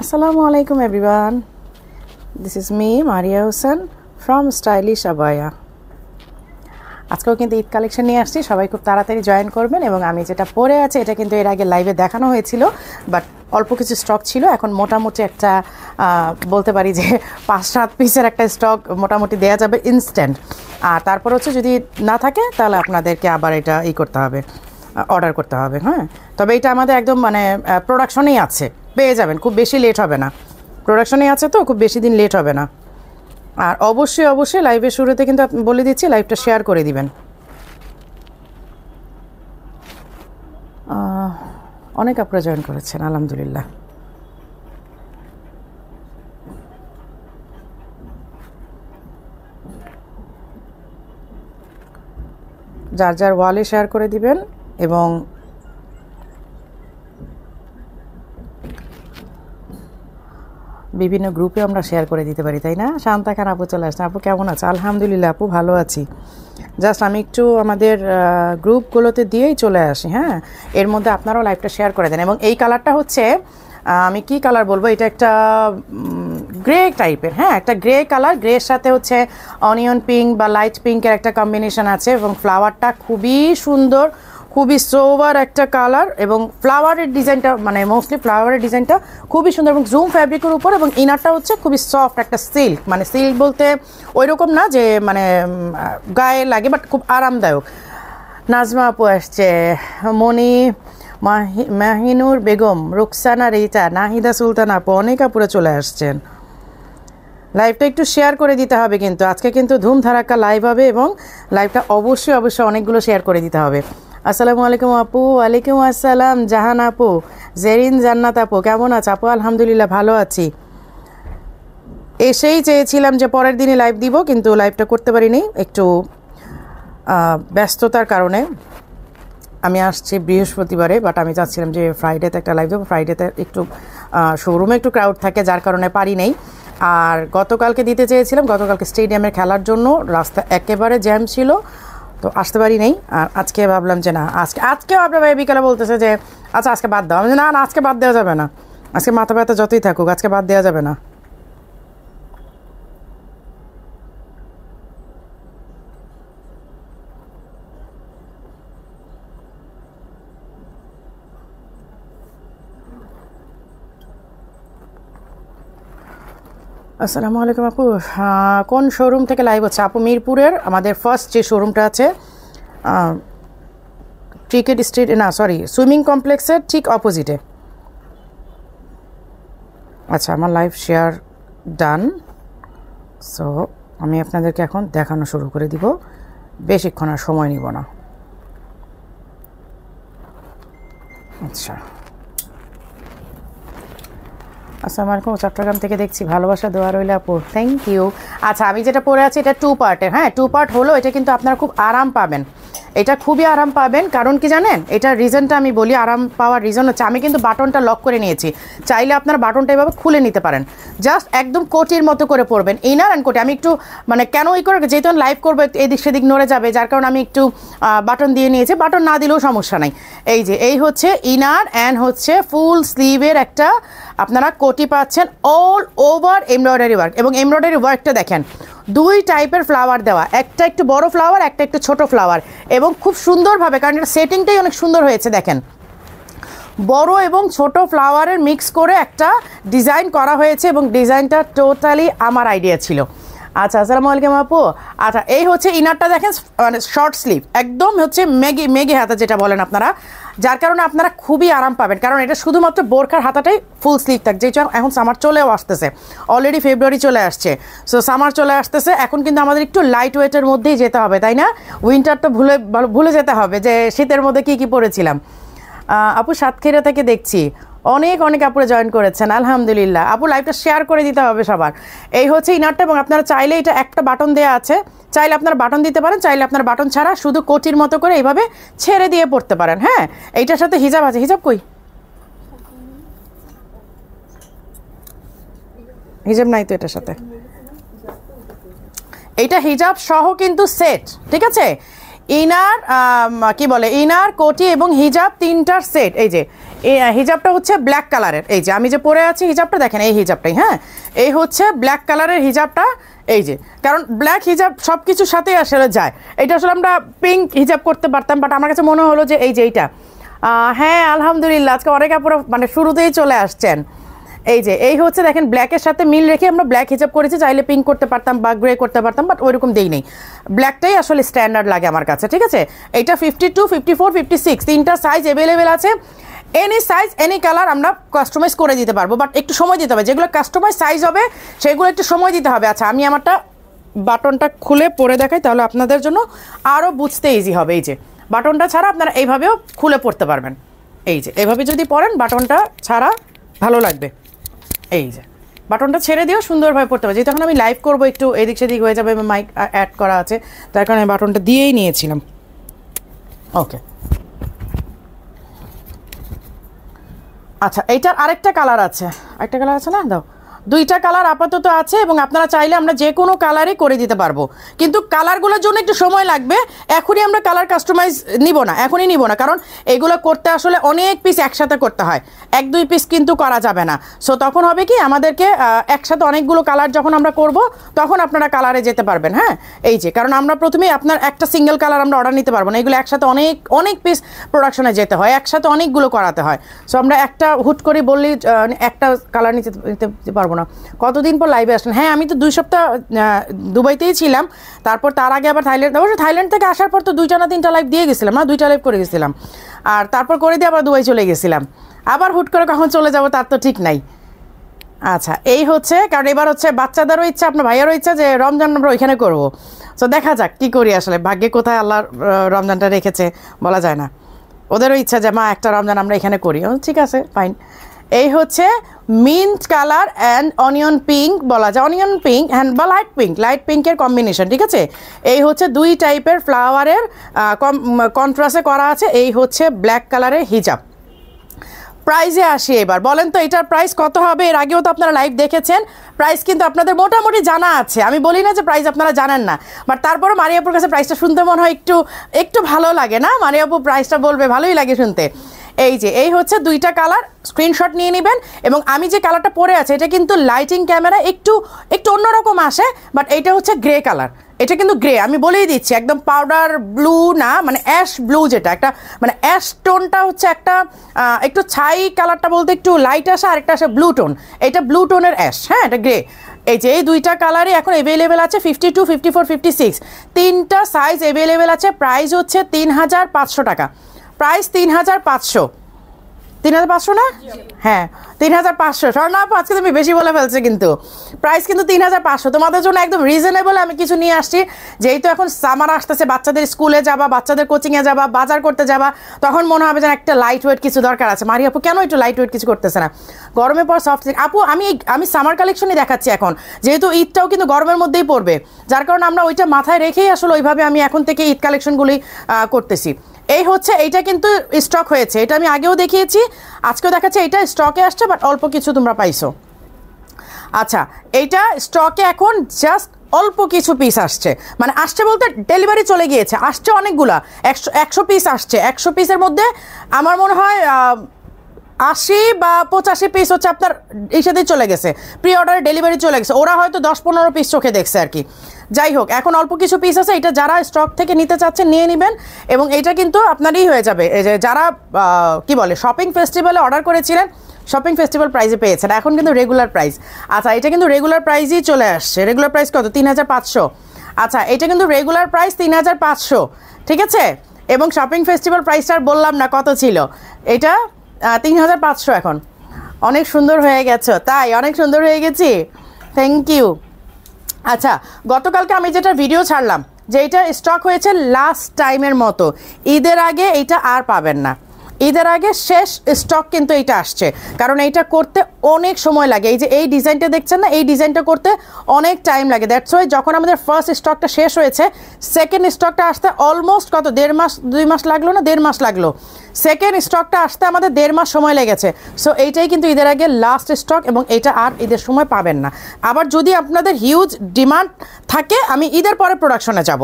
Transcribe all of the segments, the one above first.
Assalamualaikum everyone. This is me Maria Hussain from Stylish Abaya. আজকেও কিন্তু Eid collection নিয়ে আসছি, সবাই খুব তাড়াতাড়ি জয়েন করবেন। এবং আমি যেটা পরে আছে এটা কিন্তু এর আগে লাইভে দেখানো হয়েছিল, বাট অল্প কিছু স্টক ছিল। এখন মোটামুটি একটা বলতে পারি যে 5-7 পিসের একটা স্টক মোটামুটি দেওয়া যাবে ইনস্ট্যান্ট। আর তারপর হচ্ছে যদি না থাকে তাহলে আপনাদেরকে আবার এটা করতে হবে, অর্ডার করতে হবে। হ্যাঁ, তবে এটা আমাদের একদম মানে প্রোডাকশনেই আছে, পেয়ে যাবেন, খুব বেশি লেট হবে না। প্রোডাকশনেই আছে তো খুব বেশি দিন লেট হবে না। আর অবশ্যই লাইভের শুরুতে কিন্তু বলে দিচ্ছি লাইভটা শেয়ার করে দিবেন। অনেক আপনারা জয়েন করেছেন, আলহামদুলিল্লাহ। যার যার ওয়ালে শেয়ার করে দিবেন এবং বিভিন্ন গ্রুপে আমরা শেয়ার করে দিতে পারি, তাই না? শান্তা খান আপু চলে আসছেন। আপু কেমন আছে? আলহামদুলিল্লাহ আপু ভালো আছি। জাস্ট আমি একটু আমাদের গ্রুপগুলোতে দিয়েই চলে আসি। হ্যাঁ, এর মধ্যে আপনারাও লাইভটা শেয়ার করে দেন। এবং এই কালারটা হচ্ছে আমি কি কালার বলবো, এটা একটা গ্রে টাইপের। হ্যাঁ, একটা গ্রে কালার, গ্রের সাথে হচ্ছে অনিয়ন পিঙ্ক বা লাইট পিঙ্কের একটা কম্বিনেশন আছে। এবং ফ্লাওয়ারটা খুবই সুন্দর, খুবই সোভার একটা কালার। এবং ফ্লাওয়ারের ডিজাইনটা মানে মোস্টলি ফ্লাওয়ারের ডিজাইনটা খুবই সুন্দর এবং জুম ফ্যাব্রিকের উপর। এবং ইনারটা হচ্ছে খুবই সফট একটা সিল্ক, মানে সিল্ক বলতে ওই রকম না যে মানে গায়ে লাগে, বাট খুব আরামদায়ক। নাজমা আপু আসছে, মনি, মাহিনুর বেগম, রুকসানা রিতা, নাহিদা সুলতান আপু, অনেক আপুরা চলে আসছেন। লাইভটা একটু শেয়ার করে দিতে হবে কিন্তু আজকে কিন্তু ধুম ধারাক্কা লাইভ হবে এবং লাইভটা অবশ্যই অনেকগুলো শেয়ার করে দিতে হবে। আসসালামু আলাইকুম আপু। ওয়ালাইকুম আসসালাম জাহান আপু, জেরিন জান্নাত আপু কেমন আছে? আপু আলহামদুলিল্লাহ ভালো আছি। এসেই চেয়েছিলাম যে পরের দিনই লাইভ দিব, কিন্তু লাইভটা করতে পারিনি, একটু ব্যস্ততার কারণে। আমি আসছি বৃহস্পতিবারে, বাট আমি চাচ্ছিলাম যে ফ্রাইডেতে একটা লাইভ দেবো। ফ্রাইডেতে একটু শোরুমে একটু ক্রাউড থাকে, যার কারণে পারি নেই। আর গতকালকে দিতে চেয়েছিলাম, গতকালকে স্টেডিয়ামের খেলার জন্য রাস্তা একেবারে জ্যাম ছিল, তো আসতে পারি নেই। আর আজকে ভাবলাম যে না, আজকেও আপনার ভাই বিকালে বলতেছে যে আচ্ছা আজকে বাদ দাও। আমি না আজকে বাদ দেওয়া যাবে না, আজকে মাথা ব্যথা যতই থাকুক আজকে বাদ দেওয়া যাবে না। আসসালামু আলাইকুম আপু, কোন শোরুম থেকে লাইভ হচ্ছে? আপু মিরপুরের আমাদের ফার্স্ট যে শোরুমটা আছে ক্রিকেট স্ট্রিট, না সরি সুইমিং কমপ্লেক্সের ঠিক অপোজিটে। আচ্ছা, আমার লাইভ শেয়ার ডান। সো আমি আপনাদেরকে এখন দেখানো শুরু করে দিব, বেশিক্ষণ আর সময় নিব না। আচ্ছা, আসসালামু আলাইকুম, চট্টগ্রাম থেকে দেখছি, ভালোবাসা দোয়া রইল আপু, থ্যাংক ইউ। আচ্ছা, আমি যেটা পরে আছি এটা 2 পার্টের। হ্যাঁ, 2 পার্ট হলো, এটা কিন্তু আপনারা খুব আরাম পাবেন, এটা খুবই আরাম পাবেন। কারণ কি জানেন, এটার রিজনটা আমি বলি। আরাম পাওয়ার রিজন হচ্ছে আমি কিন্তু বাটনটা লক করে নিয়েছি, চাইলে আপনারা বাটনটা এভাবে খুলে নিতে পারেন। জাস্ট একদম কোটির মতো করে পরবেন, ইনার অ্যান্ড কোটি। আমি একটু মানে কেন করে, যেহেতু লাইভ করবো এদিক সেদিক নড়ে যাবে, যার কারণে আমি একটু বাটন দিয়ে নিয়েছি। বাটন না দিলেও সমস্যা নাই। এই হচ্ছে ইনার অ্যান্ড হচ্ছে ফুল স্লিভের একটা আপনারা কোটি পাচ্ছেন, অল ওভার এমব্রয়ডারি ওয়ার্ক। এবং এমব্রয়ডারি ওয়ার্কটা দেখেন, 2 টাইপের ফ্লাওয়ার দেওয়া, একটা একটু বড় ফ্লাওয়ার, একটা একটু ছোট ফ্লাওয়ার। এবং খুব সুন্দরভাবে, কারণ এটা সেটিংটাই অনেক সুন্দর হয়েছে, দেখেন বড় এবং ছোট ফ্লাওয়ারের মিক্স করে একটা ডিজাইন করা হয়েছে। এবং ডিজাইনটা টোটালি আমার আইডিয়া ছিল। আচ্ছা, আসসালামু আলাইকুম আপু। আচ্ছা, এই হচ্ছে ইনারটা দেখেন, মানে শর্ট স্লিভ, একদম হচ্ছে মেঘে হাতা যেটা বলেন আপনারা, যার কারণে আপনারা খুবই আরাম পাবেন। কারণ এটা শুধুমাত্র বোরখার হাতাটাই ফুল স্লিভ থাকে, যেহেতু এখন সামার চলেও আসতেছে, অলরেডি ফেব্রুয়ারি চলে আসছে। সো সামার চলে আসতেছে, এখন কিন্তু আমাদের একটু লাইট ওয়েটের মধ্যেই যেতে হবে, তাই না? উইন্টার তো ভুলে যেতে হবে যে শীতের মধ্যে কি পরেছিলাম। আপু সাতক্ষীরা থেকে দেখছি, অনেক আপুরা জয়েন করেছেন, আলহামদুলিল্লাহ। আপু লাইভটা শেয়ার করে দিতে হবে সবার। এই হচ্ছে ইনারটা, এবং আপনারা চাইলে এটা একটা বাটন দেওয়া আছে, চাইলে আপনারা বাটন দিতে পারেন, চাইলে আপনার বাটন ছাড়া শুধু কোটির মতো করে এইভাবে ছেড়ে দিয়ে পড়তে পারেন। হ্যাঁ, এইটার সাথে হিজাব আছে। হিজাব কই? হিজাব নাই তো এটার সাথে, এইটা হিজাব সহ কিন্তু সেট, ঠিক আছে? ইনার কি বলে, ইনার কোটি এবং হিজাব 3টার সেট। এই যে এই হিজাবটা হচ্ছে ব্ল্যাক কালারের, এই যে আমি যে পরে আছি হিজাবটা দেখেন, এই হিজাবটাই, হ্যাঁ এই হচ্ছে ব্ল্যাক কালারের হিজাবটা, এই যে কারণ ব্ল্যাক হিজাব সব কিছুর সাথে আসলে যায়। এটা আসলে আমরা পিঙ্ক হিজাব করতে পারতাম, বাট আমার কাছে মনে হলো যে এই যে এইটা, হ্যাঁ আলহামদুলিল্লাহ আজকে অনেক আপুরা মানে শুরুতেই চলে আসছেন। এই যে এই হচ্ছে দেখেন ব্ল্যাকের সাথে মিল রেখে আমরা ব্ল্যাক হিজাব করেছি, চাইলে পিঙ্ক করতে পারতাম বা গ্রে করতে পারতাম, বাট ওইরকম দেই নেই, ব্ল্যাকটাই আসলে স্ট্যান্ডার্ড লাগে আমার কাছে, ঠিক আছে। এইটা 52, 54, 56 তিনটা সাইজ অ্যাভেলেবেল আছে, এনি সাইজ এনি কালার আমরা কাস্টমাইজ করে দিতে পারবো, বাট একটু সময় দিতে হবে, যেগুলো কাস্টমাইজ সাইজ হবে সেগুলো একটু সময় দিতে হবে। আচ্ছা আমি আমারটা বাটনটা খুলে পরে দেখাই, তাহলে আপনাদের জন্য আরও বুঝতে ইজি হবে। এই যে বাটনটা ছাড়া আপনারা এইভাবেও খুলে পড়তে পারবেন, এই যে এইভাবে যদি পরেন বাটনটা ছাড়া ভালো লাগবে, এই যে বাটনটা ছেড়ে দিয়েও সুন্দরভাবে পড়তে পারবে। যেহেতু এখন আমি লাইভ করবো একটু এদিক সেদিক হয়ে যাবে, মাইক অ্যাড করা আছে, তার কারণে বাটনটা দিয়েই নিয়েছিলাম। ওকে আচ্ছা এইটার আরেকটা কালার আছে, আরেকটা কালার আছে না, দাও, দুইটা কালার আপাতত আছে এবং আপনারা চাইলে আমরা যে কোনো কালারই করে দিতে পারবো, কিন্তু কালারগুলোর জন্য একটু সময় লাগবে। এখনই আমরা কালার কাস্টমাইজ নিব না, এখনই নিব না, কারণ এগুলো করতে আসলে অনেক পিস একসাথে করতে হয়, 1-2 পিস কিন্তু করা যাবে না। সো তখন হবে কি আমাদেরকে একসাথে অনেকগুলো কালার যখন আমরা করব তখন আপনারা কালারে যেতে পারবেন। হ্যাঁ এই যে কারণ আমরা প্রথমেই আপনার একটা সিঙ্গেল কালার আমরা অর্ডার নিতে পারবো না, এগুলো একসাথে অনেক অনেক পিস প্রোডাকশনে যেতে হয়, একসাথে অনেকগুলো করাতে হয়। সো আমরা একটা হুট করে বললেই একটা কালার নিতে পারবো না। কতদিন পর লাইভে আসলেন? হ্যাঁ আমি তো 2 সপ্তাহ দুবাইতেই ছিলাম, তারপর তার আগে আবার থাইল্যান্ড থেকে আসার পর তো 2টা না 3টা লাইভ দিয়ে গেছিলাম, না 2টা লাইভ করে গেছিলাম, আর তারপর করে দিয়ে আবার দুবাই চলে গেছিলাম, আবার হুট করে কখন চলে যাব তার তো ঠিক নাই। আচ্ছা এই হচ্ছে কারণ এবার হচ্ছে বাচ্চাদেরও ইচ্ছা, আপনার ভাইয়ারও ইচ্ছা যে রমজান আমরা ওইখানে করবো। সো দেখা যাক কী করি, আসলে ভাগ্যে কোথায় আল্লাহ রমজানটা রেখেছে বলা যায় না, ওদেরও ইচ্ছা যে মা একটা রমজান আমরা এখানে করি, ঠিক আছে ফাইন। এই হচ্ছে mint colour and onion pink বলা যায়, অনিয়ন পিঙ্ক অ্যান্ড বা লাইট পিঙ্কের কম্বিনেশন, ঠিক আছে। এই হচ্ছে 2 টাইপের ফ্লাওয়ারের কন্ট্রাস্টে করা আছে, এই হচ্ছে ব্ল্যাক কালারের হিজাব। প্রাইসে আসি এবার, বলেন তো এটার প্রাইস কত হবে? এর আগেও তো আপনারা লাইভ দেখেছেন, প্রাইস কিন্তু আপনাদের মোটামুটি জানা আছে, আমি বলি না যে প্রাইস আপনারা জানেন না, বাট তারপরে মারিয়াপুর কাছে প্রাইসটা শুনতে মনে হয় একটু ভালো লাগে না, মারিয়াপু প্রাইসটা বলবে ভালোই লাগে শুনতে। এই যে এই হচ্ছে 2টা কালার, স্ক্রিনশট নিয়ে নেবেন। এবং আমি যে কালারটা পরে আছে এটা কিন্তু লাইটিং ক্যামেরা একটু অন্যরকম আসে, বাট এইটা হচ্ছে গ্রে কালার, এটা কিন্তু গ্রে, আমি বলেই দিচ্ছি একদম পাউডার ব্লু না, মানে অ্যাশ ব্লু, যেটা একটা মানে অ্যাশ টোনটা হচ্ছে একটা একটু ছাই কালারটা বলতে একটু লাইট আসে, আর একটা আসে ব্লু টোন, এটা ব্লু টোনের অ্যাশ, হ্যাঁ এটা গ্রে। এই যে এই 2টা কালারই এখন অ্যাভেলেবেল আছে, 52, 54, 56 3টা সাইজ অ্যাভেলেবেল আছে। প্রাইস হচ্ছে 3500 টাকা, প্রাইস 3500, 3500 না? হ্যাঁ 3500। স্বর্ণা আপু আজকে তুমি বেশি বলে ফেলছে, কিন্তু প্রাইস কিন্তু 3500 তোমাদের জন্য একদম রিজনেবল। আমি কিছু নিয়ে আসছি, যেহেতু এখন সামার আসতেছে, বাচ্চাদের স্কুলে যাবা, বাচ্চাদের কোচিংয়ে যাবা, বাজার করতে যাবা, তখন মনে হবে যেন একটা লাইট ওয়েট কিছু দরকার আছে। মারি আপু কেন একটু লাইট ওয়েট কিছু করতেছে না? গরমের পর সফট আপু আমি সামার কালেকশনই দেখাচ্ছি এখন, যেহেতু ঈদটাও কিন্তু গরমের মধ্যেই পড়বে, যার কারণে আমরা ওইটা মাথায় রেখেই আসলে ওইভাবে আমি এখন থেকে ঈদ কালেকশনগুলি করতেছি। এই হচ্ছে এইটা কিন্তু স্টক হয়েছে, এটা আমি আগেও দেখিয়েছি, আজকেও দেখাচ্ছি, এটা স্টকে আসছে, বাট অল্প কিছু তোমরা পাইছো। আচ্ছা এইটা স্টকে এখন জাস্ট অল্প কিছু পিস আসছে, মানে আসছে বলতে ডেলিভারি চলে গিয়েছে, আসছে অনেকগুলা, 100 পিস আসছে, 100 পিসের মধ্যে আমার মনে হয় 80 বা 85 পিস হচ্ছে আপনার এই সাথেই চলে গেছে, প্রি অর্ডারে ডেলিভারি চলে গেছে, ওরা হয়তো 10-15 পিস চোখে দেখছে আর কি। যাই হোক এখন অল্প কিছু পিস আছে, এটা যারা স্টক থেকে নিতে চাচ্ছেন নিয়ে নেবেন, এবং এটা কিন্তু আপনারই হয়ে যাবে। এই যে যারা কি বলে শপিং ফেস্টিভ্যালে অর্ডার করেছিলেন, শপিং ফেস্টিভ্যাল প্রাইসে পেয়েছেন, এখন কিন্তু রেগুলার প্রাইস। আচ্ছা এটা কিন্তু রেগুলার প্রাইসই চলে আসছে, রেগুলার প্রাইস কত? 3500। আচ্ছা এটা কিন্তু রেগুলার প্রাইস 3500, ঠিক আছে। এবং শপিং ফেস্টিভ্যাল প্রাইসটা বললাম না কত ছিল, এটা 3500 এখন। অনেক সুন্দর হয়ে গেছো, তাই অনেক সুন্দর হয়ে গেছি, থ্যাংক ইউ। আচ্ছা গতকালকে আমি যেটা ভিডিও ছাড়লাম যে এটা স্টক হয়েছে লাস্ট টাইমের মতো, ঈদের আগে এইটা আর পাবেন না, ঈদের আগে শেষ স্টক কিন্তু এইটা আসছে, কারণ এইটা করতে অনেক সময় লাগে। এই যে এই ডিজাইনটা দেখছেন না, এই ডিজাইনটা করতে অনেক টাইম লাগে, দ্যাটস ওয়াই যখন আমাদের ফার্স্ট স্টকটা শেষ হয়েছে, সেকেন্ড স্টকটা আসতে অলমোস্ট কত 1.5 মাস 2 মাস লাগলো না, 1.5 মাস লাগলো, সেকেন্ড স্টকটা আসতে আমাদের 1.5 মাস সময় লেগেছে। সো এইটাই কিন্তু ঈদের আগে লাস্ট স্টক, এবং এটা আর ঈদের সময় পাবেন না। আবার যদি আপনাদের হিউজ ডিমান্ড থাকে আমি ঈদের পরে প্রোডাকশনে যাব,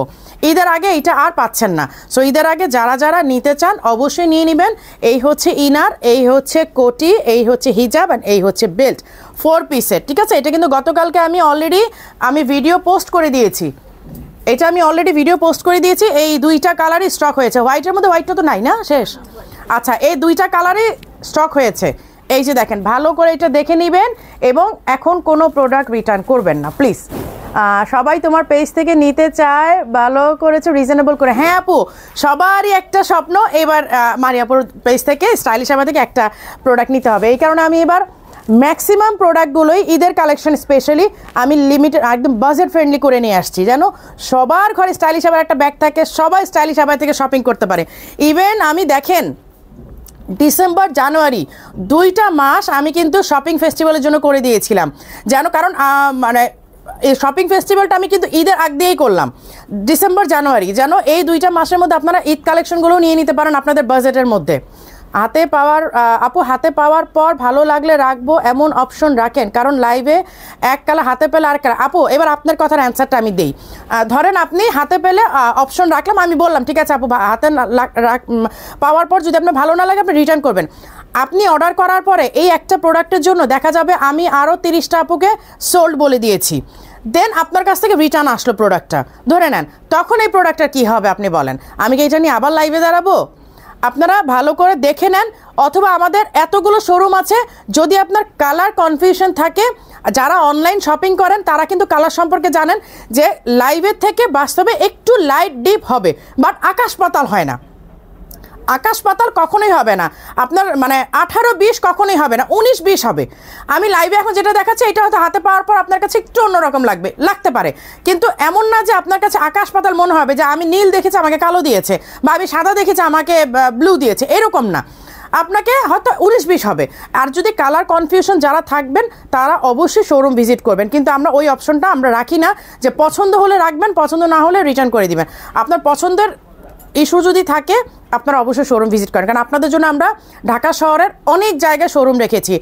ঈদের আগে এইটা আর পাচ্ছেন না। সো ঈদের আগে যারা যারা নিতে চান অবশ্যই নিয়ে নেবেন, এই হচ্ছে ইনার, এই হচ্ছে কোটি, এই হচ্ছে হিজাব অ্যান্ড এই হচ্ছে বেল্ট, 4 পিসের। ঠিক আছে, এটা কিন্তু গতকালকে আমি ভিডিও পোস্ট করে দিয়েছি, এটা আমি অলরেডি ভিডিও পোস্ট করে দিয়েছি। এই দুইটা কালারই স্টক হয়েছে, হোয়াইটের মধ্যে হোয়াইটটা তো নাই না, শেষ। আচ্ছা, এই দুইটা কালারই স্টক হয়েছে। এই যে দেখেন, ভালো করে এটা দেখে নেবেন এবং এখন কোনো প্রোডাক্ট রিটার্ন করবেন না প্লিজ। সবাই তোমার পেজ থেকে নিতে চায়, ভালো করেছো রিজনেবল করে। হ্যাঁ আপু, সবারই একটা স্বপ্ন এবার মারিয়াপুর পেজ থেকে, স্টাইলিশ আবা থেকে একটা প্রোডাক্ট নিতে হবে। এই কারণে আমি এবার ম্যাক্সিমাম প্রোডাক্টগুলোই ঈদের কালেকশন স্পেশালি আমি লিমিটেড একদম বাজেট ফ্রেন্ডলি করে নিয়ে আসছি, যেন সবার ঘরে স্টাইলিশ আবার একটা ব্যাগ থাকে, সবাই স্টাইলিশ আবার থেকে শপিং করতে পারে। ইভেন আমি দেখেন ডিসেম্বর জানুয়ারি 2টা মাস আমি কিন্তু শপিং ফেস্টিভ্যালের জন্য করে দিয়েছিলাম, যেন কারণ মানে এই শপিং ফেস্টিভ্যালটা আমি কিন্তু ঈদের আগ দিয়েই করলাম, ডিসেম্বর জানুয়ারি, যেন এই 2টা মাসের মধ্যে আপনারা ঈদ কালেকশনগুলো নিয়ে নিতে পারেন আপনাদের বাজেটের মধ্যে। হাতে পাওয়ার আপু, হাতে পাওয়ার পর ভালো লাগলে রাখবো এমন অপশন রাখেন, কারণ লাইভে এক কালা হাতে পেলে আর কালা। আপু, এবার আপনার কথার অ্যান্সারটা আমি দিই। ধরেন আপনি হাতে পেলে অপশন রাখলাম, আমি বললাম ঠিক আছে আপু, হাতে পাওয়ার পর যদি আপনার ভালো না লাগে আপনি রিটার্ন করবেন। আপনি অর্ডার করার পরে এই একটা প্রোডাক্টের জন্য দেখা যাবে আমি আরও 30টা আপুকে সোল্ড বলে দিয়েছি, দেন আপনার কাছ থেকে রিটার্ন আসলো প্রোডাক্টটা, ধরে নেন, তখন এই প্রোডাক্টটা কী হবে আপনি বলেন? আমি কি এটা নিয়ে আবার লাইভে দাঁড়াবো? আপনারা ভালো করে দেখে নেন, অথবা আমাদের এতগুলো শোরুম আছে, যদি আপনার কালার কনফিউশন থাকে, যারা অনলাইন শপিং করেন তারা কিন্তু কালার সম্পর্কে জানেন যে লাইভের থেকে বাস্তবে একটু লাইট ডিপ হবে, বাট আকাশ পাতাল হয় না, আকাশ পাতাল কখনোই হবে না আপনার, মানে 18-20 কখনোই হবে না, 19-20 হবে। আমি লাইভে এখন যেটা দেখাচ্ছি এটা হয়তো হাতে পাওয়ার পর আপনার কাছে একটু অন্যরকম লাগতে পারে, কিন্তু এমন না যে আপনার কাছে আকাশ পাতাল মনে হবে যে আমি নীল দেখেছি আমাকে কালো দিয়েছে, বা আমি সাদা দেখেছি আমাকে ব্লু দিয়েছে, এরকম না, আপনাকে হয়তো 19-20 হবে। আর যদি কালার কনফিউশন যারা থাকবেন তারা অবশ্যই শোরুম ভিজিট করবেন, কিন্তু আমরা ওই অপশনটা আমরা রাখি না যে পছন্দ হলে রাখবেন, পছন্দ না হলে রিটার্ন করে দিবেন। আপনার পছন্দের ইস্যু যদি থাকে আপনারা অবশ্যই শোরুম ভিজিট করেন, কারণ আপনাদের জন্য আমরা ঢাকা শহরের অনেক জায়গায় শোরুম রেখেছি,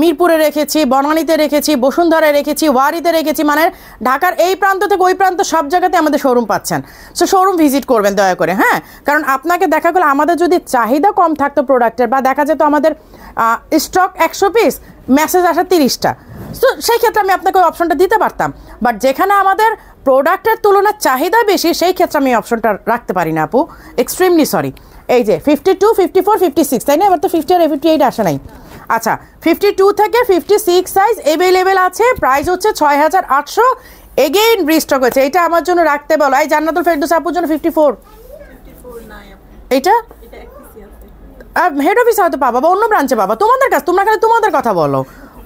মিরপুরে রেখেছি, বনানীতে রেখেছি, বসুন্ধরায় রেখেছি, ওয়ারিতে রেখেছি, মানে ঢাকার এই প্রান্ত থেকে ওই প্রান্ত সব জায়গাতে আমাদের শোরুম পাচ্ছেন। সো শোরুম ভিজিট করবেন দয়া করে, হ্যাঁ, কারণ আপনাকে দেখা গেলো আমাদের যদি চাহিদা কম থাকতো প্রোডাক্টের, বা দেখা যেত আমাদের স্টক 100 পিস, মেসেজ আসা 30টা, সো সেই ক্ষেত্রে আমি আপনাকে ওই অপশনটা দিতে পারতাম, বাট যেখানে আমাদের প্রোডাক্টের তুলনায় চাহিদা বেশি সেই ক্ষেত্রে আমি অপশনটা রাখতে পারি না আপু, এক্সট্রিমলি সরি। এই যে 52, 54, 56 তাই না, এবার তো 50 আর 58 আসে নাই। আচ্ছা, 52 থেকে 56 সাইজ অ্যাভেলেবেল আছে, প্রাইস হচ্ছে 6800, এগেইন রিস্টক হয়েছে। এটা আমার জন্য রাখতে বলো, এই জান্নাতুল ফেরদৌস আপুর জন্য 54, এইটা হেড অফিসে হয়তো পাবা বা অন্য ব্রাঞ্চে পাবা, তোমাদের কাছে, তোমরা খালি তোমাদের কথা বলো,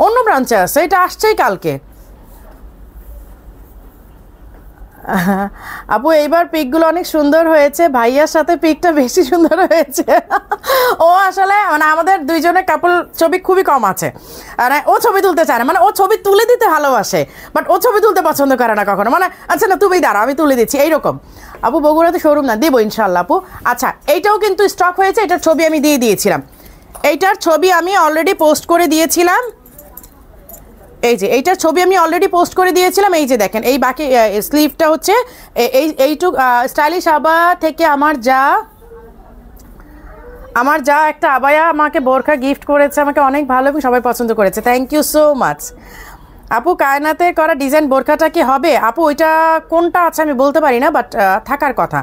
অন্য ব্রাঞ্চে আছে, এটা আসছেই কালকে। আপু এইবার পিকগুলো অনেক সুন্দর হয়েছে, ভাইয়ার সাথে পিকটা বেশি সুন্দর হয়েছে। ও আসলে মানে আমাদের দুইজনের কাপল ছবি খুবই কম আছে, মানে ও ছবি তুলতে চায় না, মানে ও ছবি তুলে দিতে ভালোবাসে বাট ও ছবি তুলতে পছন্দ করে না কখনো, মানে আচ্ছা না তুমি দাঁড়াও আমি তুলে দিচ্ছি এইরকম। আপু বগুড়াতে শোরুম না, দেবো ইনশাল্লাহ আপু। আচ্ছা, এইটাও কিন্তু স্টক হয়েছে, এটার ছবি আমি দিয়ে দিয়েছিলাম, এইটার ছবি আমি অলরেডি পোস্ট করে দিয়েছিলাম, এই যে এইটার ছবি আমি অলরেডি পোস্ট করে দিয়েছিলাম। এই যে দেখেন, এই বাকি স্লিভটা হচ্ছে এইটুক স্টাইলিশ আবা থেকে আমার যা একটা আবায়া আমাকে বোরখা গিফট করেছে, আমাকে অনেক ভালো এবং সবাই পছন্দ করেছে, থ্যাংক ইউ সো মাচ। আপু কায়নাতে করা ডিজাইন বোরখাটা কি হবে? আপু ওইটা কোনটা আছে আমি বলতে পারি না, বাট থাকার কথা।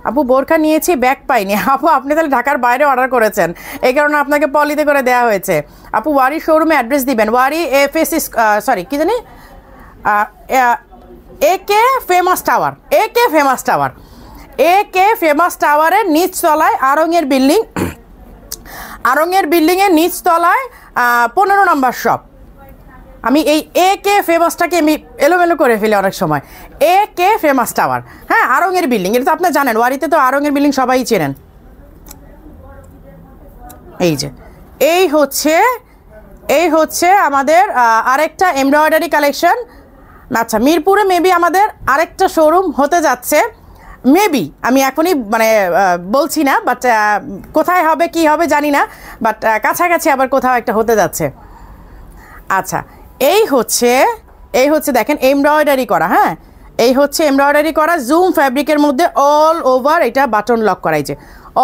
আপু বোরখা নিয়েছি, ব্যাগ পাইনি। আপু আপনি তাহলে ঢাকার বাইরে অর্ডার করেছেন, এই কারণে আপনাকে পলিতে করে দেওয়া হয়েছে। আপু ওয়ারি শোরুমে অ্যাড্রেস দিবেন, ওয়ারি FS সরি কি জানি AK famous tower, AK famous টাওয়ারের নিচতলায় আড়ংয়ের বিল্ডিংয়ের নিচতলায় 15 নম্বর শপ। আমি এই AK ফেমাসটাকে আমি এলোমেলো করে ফেলি অনেক সময়, AK ফেমাস টাওয়ার, হ্যাঁ আড়ংয়ের বিল্ডিং, এটা তো আপনার জানেন, ওয়ারিতে তো আড়ংয়ের বিল্ডিং সবাই চেনেন। এই যে এই হচ্ছে আমাদের আরেকটা এমব্রয়ডারি কালেকশন। আচ্ছা, মিরপুরে মেবি আমাদের আরেকটা শোরুম হতে যাচ্ছে, মেবি আমি এখনই মানে বলছি না, বাট কোথায় হবে কি হবে জানি না, বাট কাছাকাছি আবার কোথাও একটা হতে যাচ্ছে। আচ্ছা, এই হচ্ছে দেখেন এমব্রয়ডারি করা, হ্যাঁ এই হচ্ছে এমব্রয়ডারি করা জুম ফ্যাব্রিকের মধ্যে অল ওভার, এটা বাটন লক করাই যে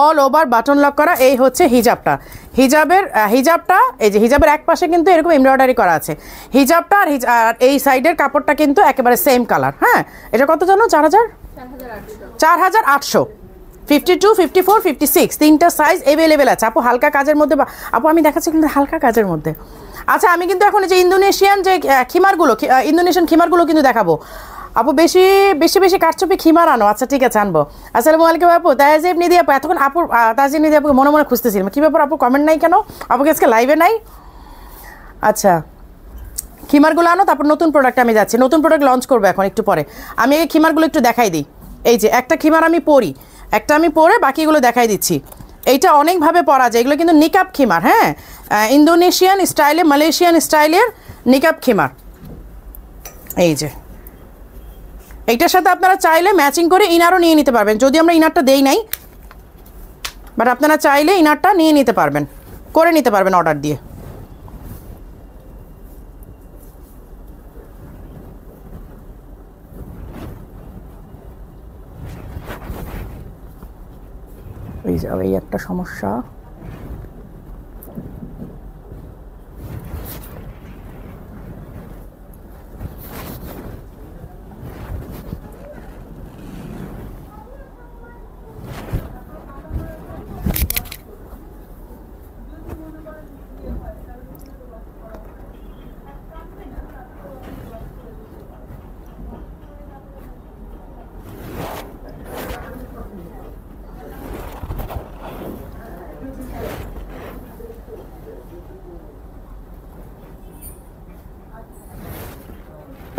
অল ওভার বাটন লক করা। এই হচ্ছে হিজাবটা, হিজাবটা এই যে হিজাবের এক পাশে কিন্তু এরকম এমব্রয়ডারি করা আছে। হিজাবটা আর এই সাইডের কাপড়টা কিন্তু একেবারে সেম কালার। হ্যাঁ, এটা কত জানো? 4800। 52, 54, 56 তিনটা সাইজ অ্যাভেলেবেল আছে আপু। হালকা কাজের মধ্যে আপু আমি দেখাচ্ছি কিন্তু হালকা কাজের মধ্যে। আচ্ছা, আমি কিন্তু এখন যে ইন্দোনেশিয়ান যে ইন্দোনেশিয়ান খিমারগুলো কিন্তু দেখাবো আপু। বেশি বেশি বেশি কারচুপি খিমার আনো। আচ্ছা ঠিক আছে, আনবো। আসসালামু আলাইকুম আপু। তাহজিব নিদি আপু, এতক্ষণ আপুর তাহজিব নিদি আপুকে মনে মনে খুঁজতেছিলাম, কী ব্যাপার আপু কমেন্ট নাই কেন? আপুকে আজকে লাইভে নাই? আচ্ছা, খিমারগুলো আনো, তারপর নতুন প্রোডাক্ট আমি যাচ্ছি। নতুন প্রোডাক্ট লঞ্চ করবো এখন একটু পরে। আমি এই খিমারগুলো একটু দেখাই দিই। এই যে একটা খিমার আমি পরি, একটা আমি পরে বাকিগুলো দেখাই দিচ্ছি। এইটা অনেকভাবে পরা যায়, এগুলো কিন্তু নিকাব খিমার। হ্যাঁ, ইন্দোনেশিয়ান স্টাইলে, মালয়েশিয়ান স্টাইলের নিকাব খিমার। এই যে এইটার সাথে আপনারা চাইলে ম্যাচিং করে ইনারও নিয়ে নিতে পারবেন, যদি আমরা ইনারটা দেই নাই, বাট আপনারা চাইলে ইনারটা নিয়ে নিতে পারবেন, করে নিতে পারবেন অর্ডার দিয়ে। এই একটা সমস্যা।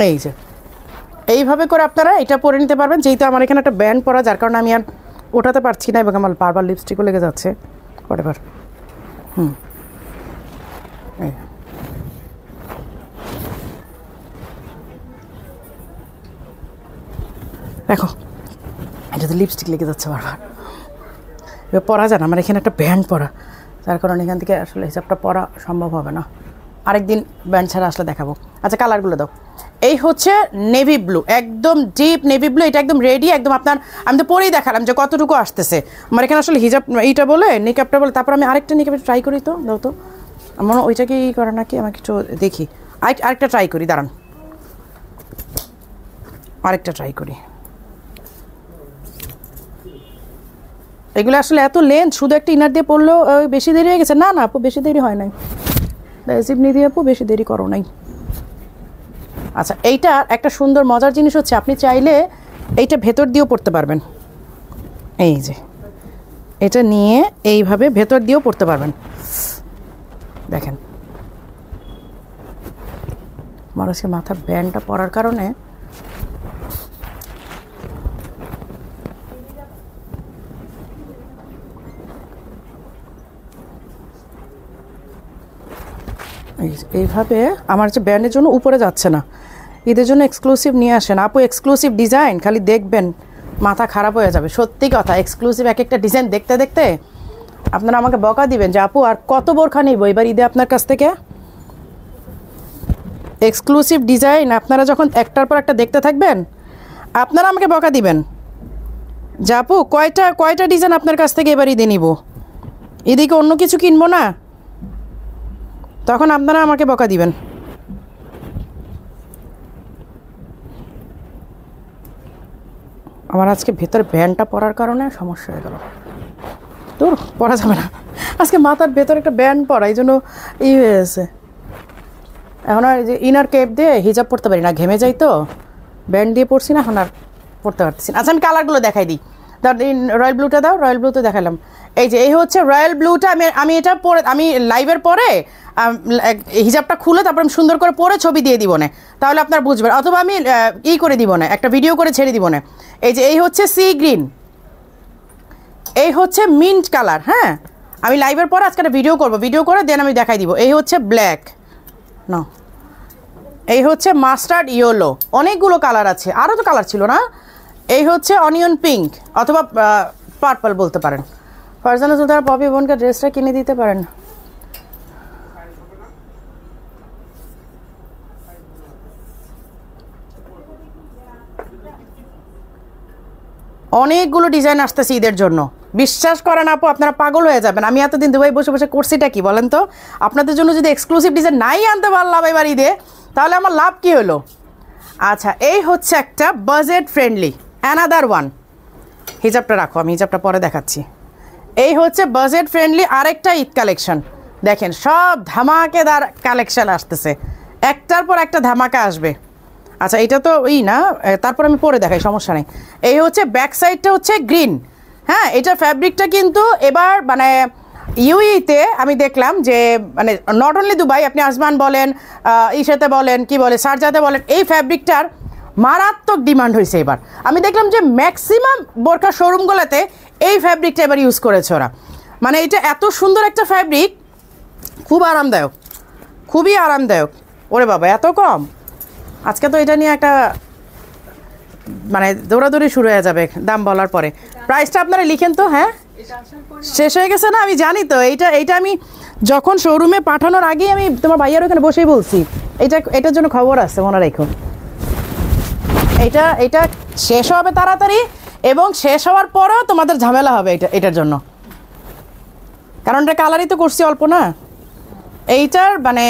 এই যে এইভাবে করে আপনারা এটা পরে নিতে পারবেন। যেহেতু আমার এখানে একটা ব্যান্ড পরা, যার কারণে আমি আর ওঠাতে পারছি না এবং আমার বারবার লিপস্টিকও লেগে যাচ্ছে। হোয়াটএভার। দেখো, এটাতে লিপস্টিক লেগে যাচ্ছে বারবার, এবার পরা যায় না। আমার এখানে একটা ব্যান্ড পরা, যার কারণে এখান থেকে আসলে হিসাবটা পরা সম্ভব হবে না। আরেকদিন ব্যান্ড ছাড়া আসলে দেখাবো। আচ্ছা, কালারগুলো দাও। এই হচ্ছে নেভি ব্লু, একদম ডিপ নেভি ব্লু। এটা একদম রেডি, একদম আপনার, আমি তো পরেই দেখালাম যে কতটুকু আসতেছে। আমার এখানে আসলে হিজাব এইটা বলে, নিকাবটা বলে, তারপর আমি আরেকটা নিকাব ট্রাই করি। তো দাও তো, আমার ওইটাকে ই করে নাকি, আমাকে একটু দেখি। আরেকটা ট্রাই করি, দাঁড়ান, আরেকটা ট্রাই করি। এগুলো আসলে এত লেন্থ, শুধু একটা ইনার দিয়ে পড়লেও বেশি দেরি হয়ে গেছে। না না আপু, বেশি দেরি হয় নাই। তাহজিব নিদি আপু, বেশি দেরি করো নাই। আচ্ছা, এইটা একটা সুন্দর মজার জিনিস হচ্ছে, আপনি চাইলে এইটা ভেতর দিয়েও পড়তে পারবেন। এই যে এটা নিয়ে এইভাবে ভেতর দিয়েও পড়তে পারবেন। দেখেন, আমার আজকে মাথার ব্যান্ডটা পরার কারণে এইভাবে আমার যে ব্যান্ডের জন্য উপরে যাচ্ছে না। ঈদের জন্য এক্সক্লুসিভ নিয়ে আসেন আপু, এক্সক্লুসিভ ডিজাইন খালি দেখবেন মাথা খারাপ হয়ে যাবে। সত্যি কথা, এক্সক্লুসিভ এক একটা ডিজাইন দেখতে দেখতে আপনারা আমাকে বকা দিবেন যে আপু আর কত বোরখা নিব এবার ঈদে আপনার কাছ থেকে। এক্সক্লুসিভ ডিজাইন আপনারা যখন একটার পর একটা দেখতে থাকবেন, আপনারা আমাকে বকা দিবেন যে আপু কয়টা ডিজাইন আপনার কাছ থেকে এবার ঈদে নিব, এদিকে অন্য কিছু কিনবো না, তখন আপনারা আমাকে বকা দিবেন। আমার আজকে ভেতরে ব্যান্ডটা পরার কারণে সমস্যা হয়ে গেল। তোর পরা যাবে না আজকে, মাথার ভেতরে একটা ব্যান্ড পরা, এই জন্য ই হয়ে গেছে। এখন আর যে ইনার কেপ দিয়ে হিজাব পরতে পারি না, ঘেমে যাই তো, ব্যান্ড দিয়ে পরছি না, এখন আর পরতে পারতেছি না। আচ্ছা, আমি কালারগুলো দেখাই দিই। রয়্যাল ব্লুটা দাও, রয়্যাল ব্লু তো দেখালাম। এই যে এই হচ্ছে রয়্যাল ব্লুটা। আমি এটা পরে, আমি লাইভের পরে হিজাবটা খুলে তারপর আমি সুন্দর করে পরে ছবি দিয়ে দিব না, তাহলে আপনার বুঝবেন। অথবা আমি করে দিব না, একটা ভিডিও করে ছেড়ে দিব না। এই যে এই হচ্ছে সি গ্রিন, এই হচ্ছে মিন্ট কালার। হ্যাঁ, আমি লাইভের পরে আজকে একটা ভিডিও করবো, ভিডিও করে দেন আমি দেখাই দিব। এই হচ্ছে ব্ল্যাক, না এই হচ্ছে মাস্টার্ড ইয়েলো, অনেকগুলো কালার আছে, আরও তো কালার ছিল না। এই হচ্ছে অনিয়ন পিঙ্ক অথবা পার্পল বলতে পারেন। ফারজানা সুলতানা পপি বোনকে ড্রেসটা কিনে দিতে পারেন। অনেকগুলো ডিজাইন আসতেছে ঈদের জন্য, বিশ্বাস করেন আপু, আপনারা পাগল হয়ে যাবেন। আমি এতদিন দুবাই বসে বসে করছিটা কি বলেন তো? আপনাদের জন্য যদি এক্সক্লুসিভ ডিজাইন নাই আনতে পারলাম এবার ঈদে, তাহলে আমার লাভ কি হলো? আচ্ছা, এই হচ্ছে একটা বাজেট ফ্রেন্ডলি অ্যানাদার ওয়ান। হিজাবটা রাখো, আমি হিজাবটা পরে দেখাচ্ছি। এই হচ্ছে বাজেট ফ্রেন্ডলি আরেকটা ঈদ কালেকশন। দেখেন সব ধামাকেদার কালেকশন আসতেছে, একটার পর একটা ধামাকা আসবে। আচ্ছা, এটা তো না, তারপর আমি পরে দেখাই, সমস্যা নেই। এই হচ্ছে ব্যাক সাইডটা হচ্ছে গ্রিন। হ্যাঁ, এটা ফ্যাব্রিকটা কিন্তু এবার মানে ইউইতে আমি দেখলাম যে মানে নট অনলি দুবাই, আপনি আজমান বলেন, ইসেতে বলেন, কি বলে শারজাতে বলেন, এই ফ্যাব্রিকটার মারাত্মক ডিমান্ড হয়েছে এবার। আমি দেখলাম যে ম্যাক্সিমাম বোরকা শোরুমগুলোতে এই ফ্যাব্রিকটা এবার ইউজ করেছে ওরা। মানে এটা এত সুন্দর একটা ফ্যাব্রিক, খুব আরামদায়ক, খুবই আরামদায়ক। ওরে বাবা, এত কম! আজকে তো এটা নিয়ে একটা মানে দৌড়াদৌড়ি শুরু হয়ে যাবে দাম বলার পরে। প্রাইসটা আপনারা লিখেন তো। হ্যাঁ, শেষ হয়ে গেছে না? আমি জানি তো। এইটা আমি যখন শোরুমে পাঠানোর আগেই আমি তোমার ভাইয়ার ওখানে বসেই বলছি এটার জন্য খবর আছে, মনে রেখো। এটা শেষ হবে তাড়াতাড়ি, এবং শেষ হওয়ার পরেও তোমাদের ঝামেলা হবে এটার জন্য, কারণ এটা কালারই তো করছি অল্প না। এইটার মানে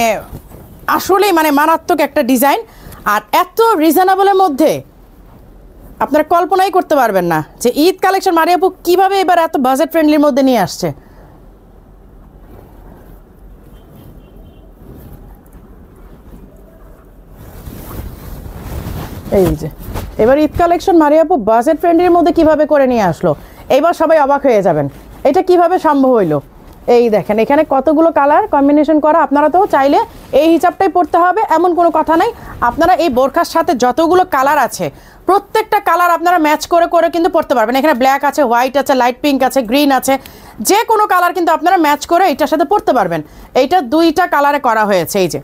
আসলেই মানে মারাত্মক একটা ডিজাইন, আর এত রিজনেবলের মধ্যে আপনারা কল্পনাই করতে পারবেন না যে ঈদ কালেকশন মারিয়াপু কীভাবে এবার এত বাজেট ফ্রেন্ডলির মধ্যে নিয়ে আসছে। এই যে এবার ঈদ কালেকশন মারিয়াপু বাজেট ফ্রেন্ডলির মধ্যে কিভাবে করে নিয়ে আসলো, এইবার সবাই অবাক হয়ে যাবেন এটা কিভাবে সম্ভব হইলো। এই দেখেন এখানে কতগুলো কালার কম্বিনেশন করা। আপনারা তো চাইলে এই হিসাবটাই পড়তে হবে এমন কোনো কথা নাই। আপনারা এই বোরখার সাথে যতগুলো কালার আছে প্রত্যেকটা কালার আপনারা ম্যাচ করে করে কিন্তু পড়তে পারবেন। এখানে ব্ল্যাক আছে, হোয়াইট আছে, লাইট পিঙ্ক আছে, গ্রিন আছে, যে কোনো কালার কিন্তু আপনারা ম্যাচ করে এটার সাথে পড়তে পারবেন। এইটা দুইটা কালারে করা হয়েছে। এই যে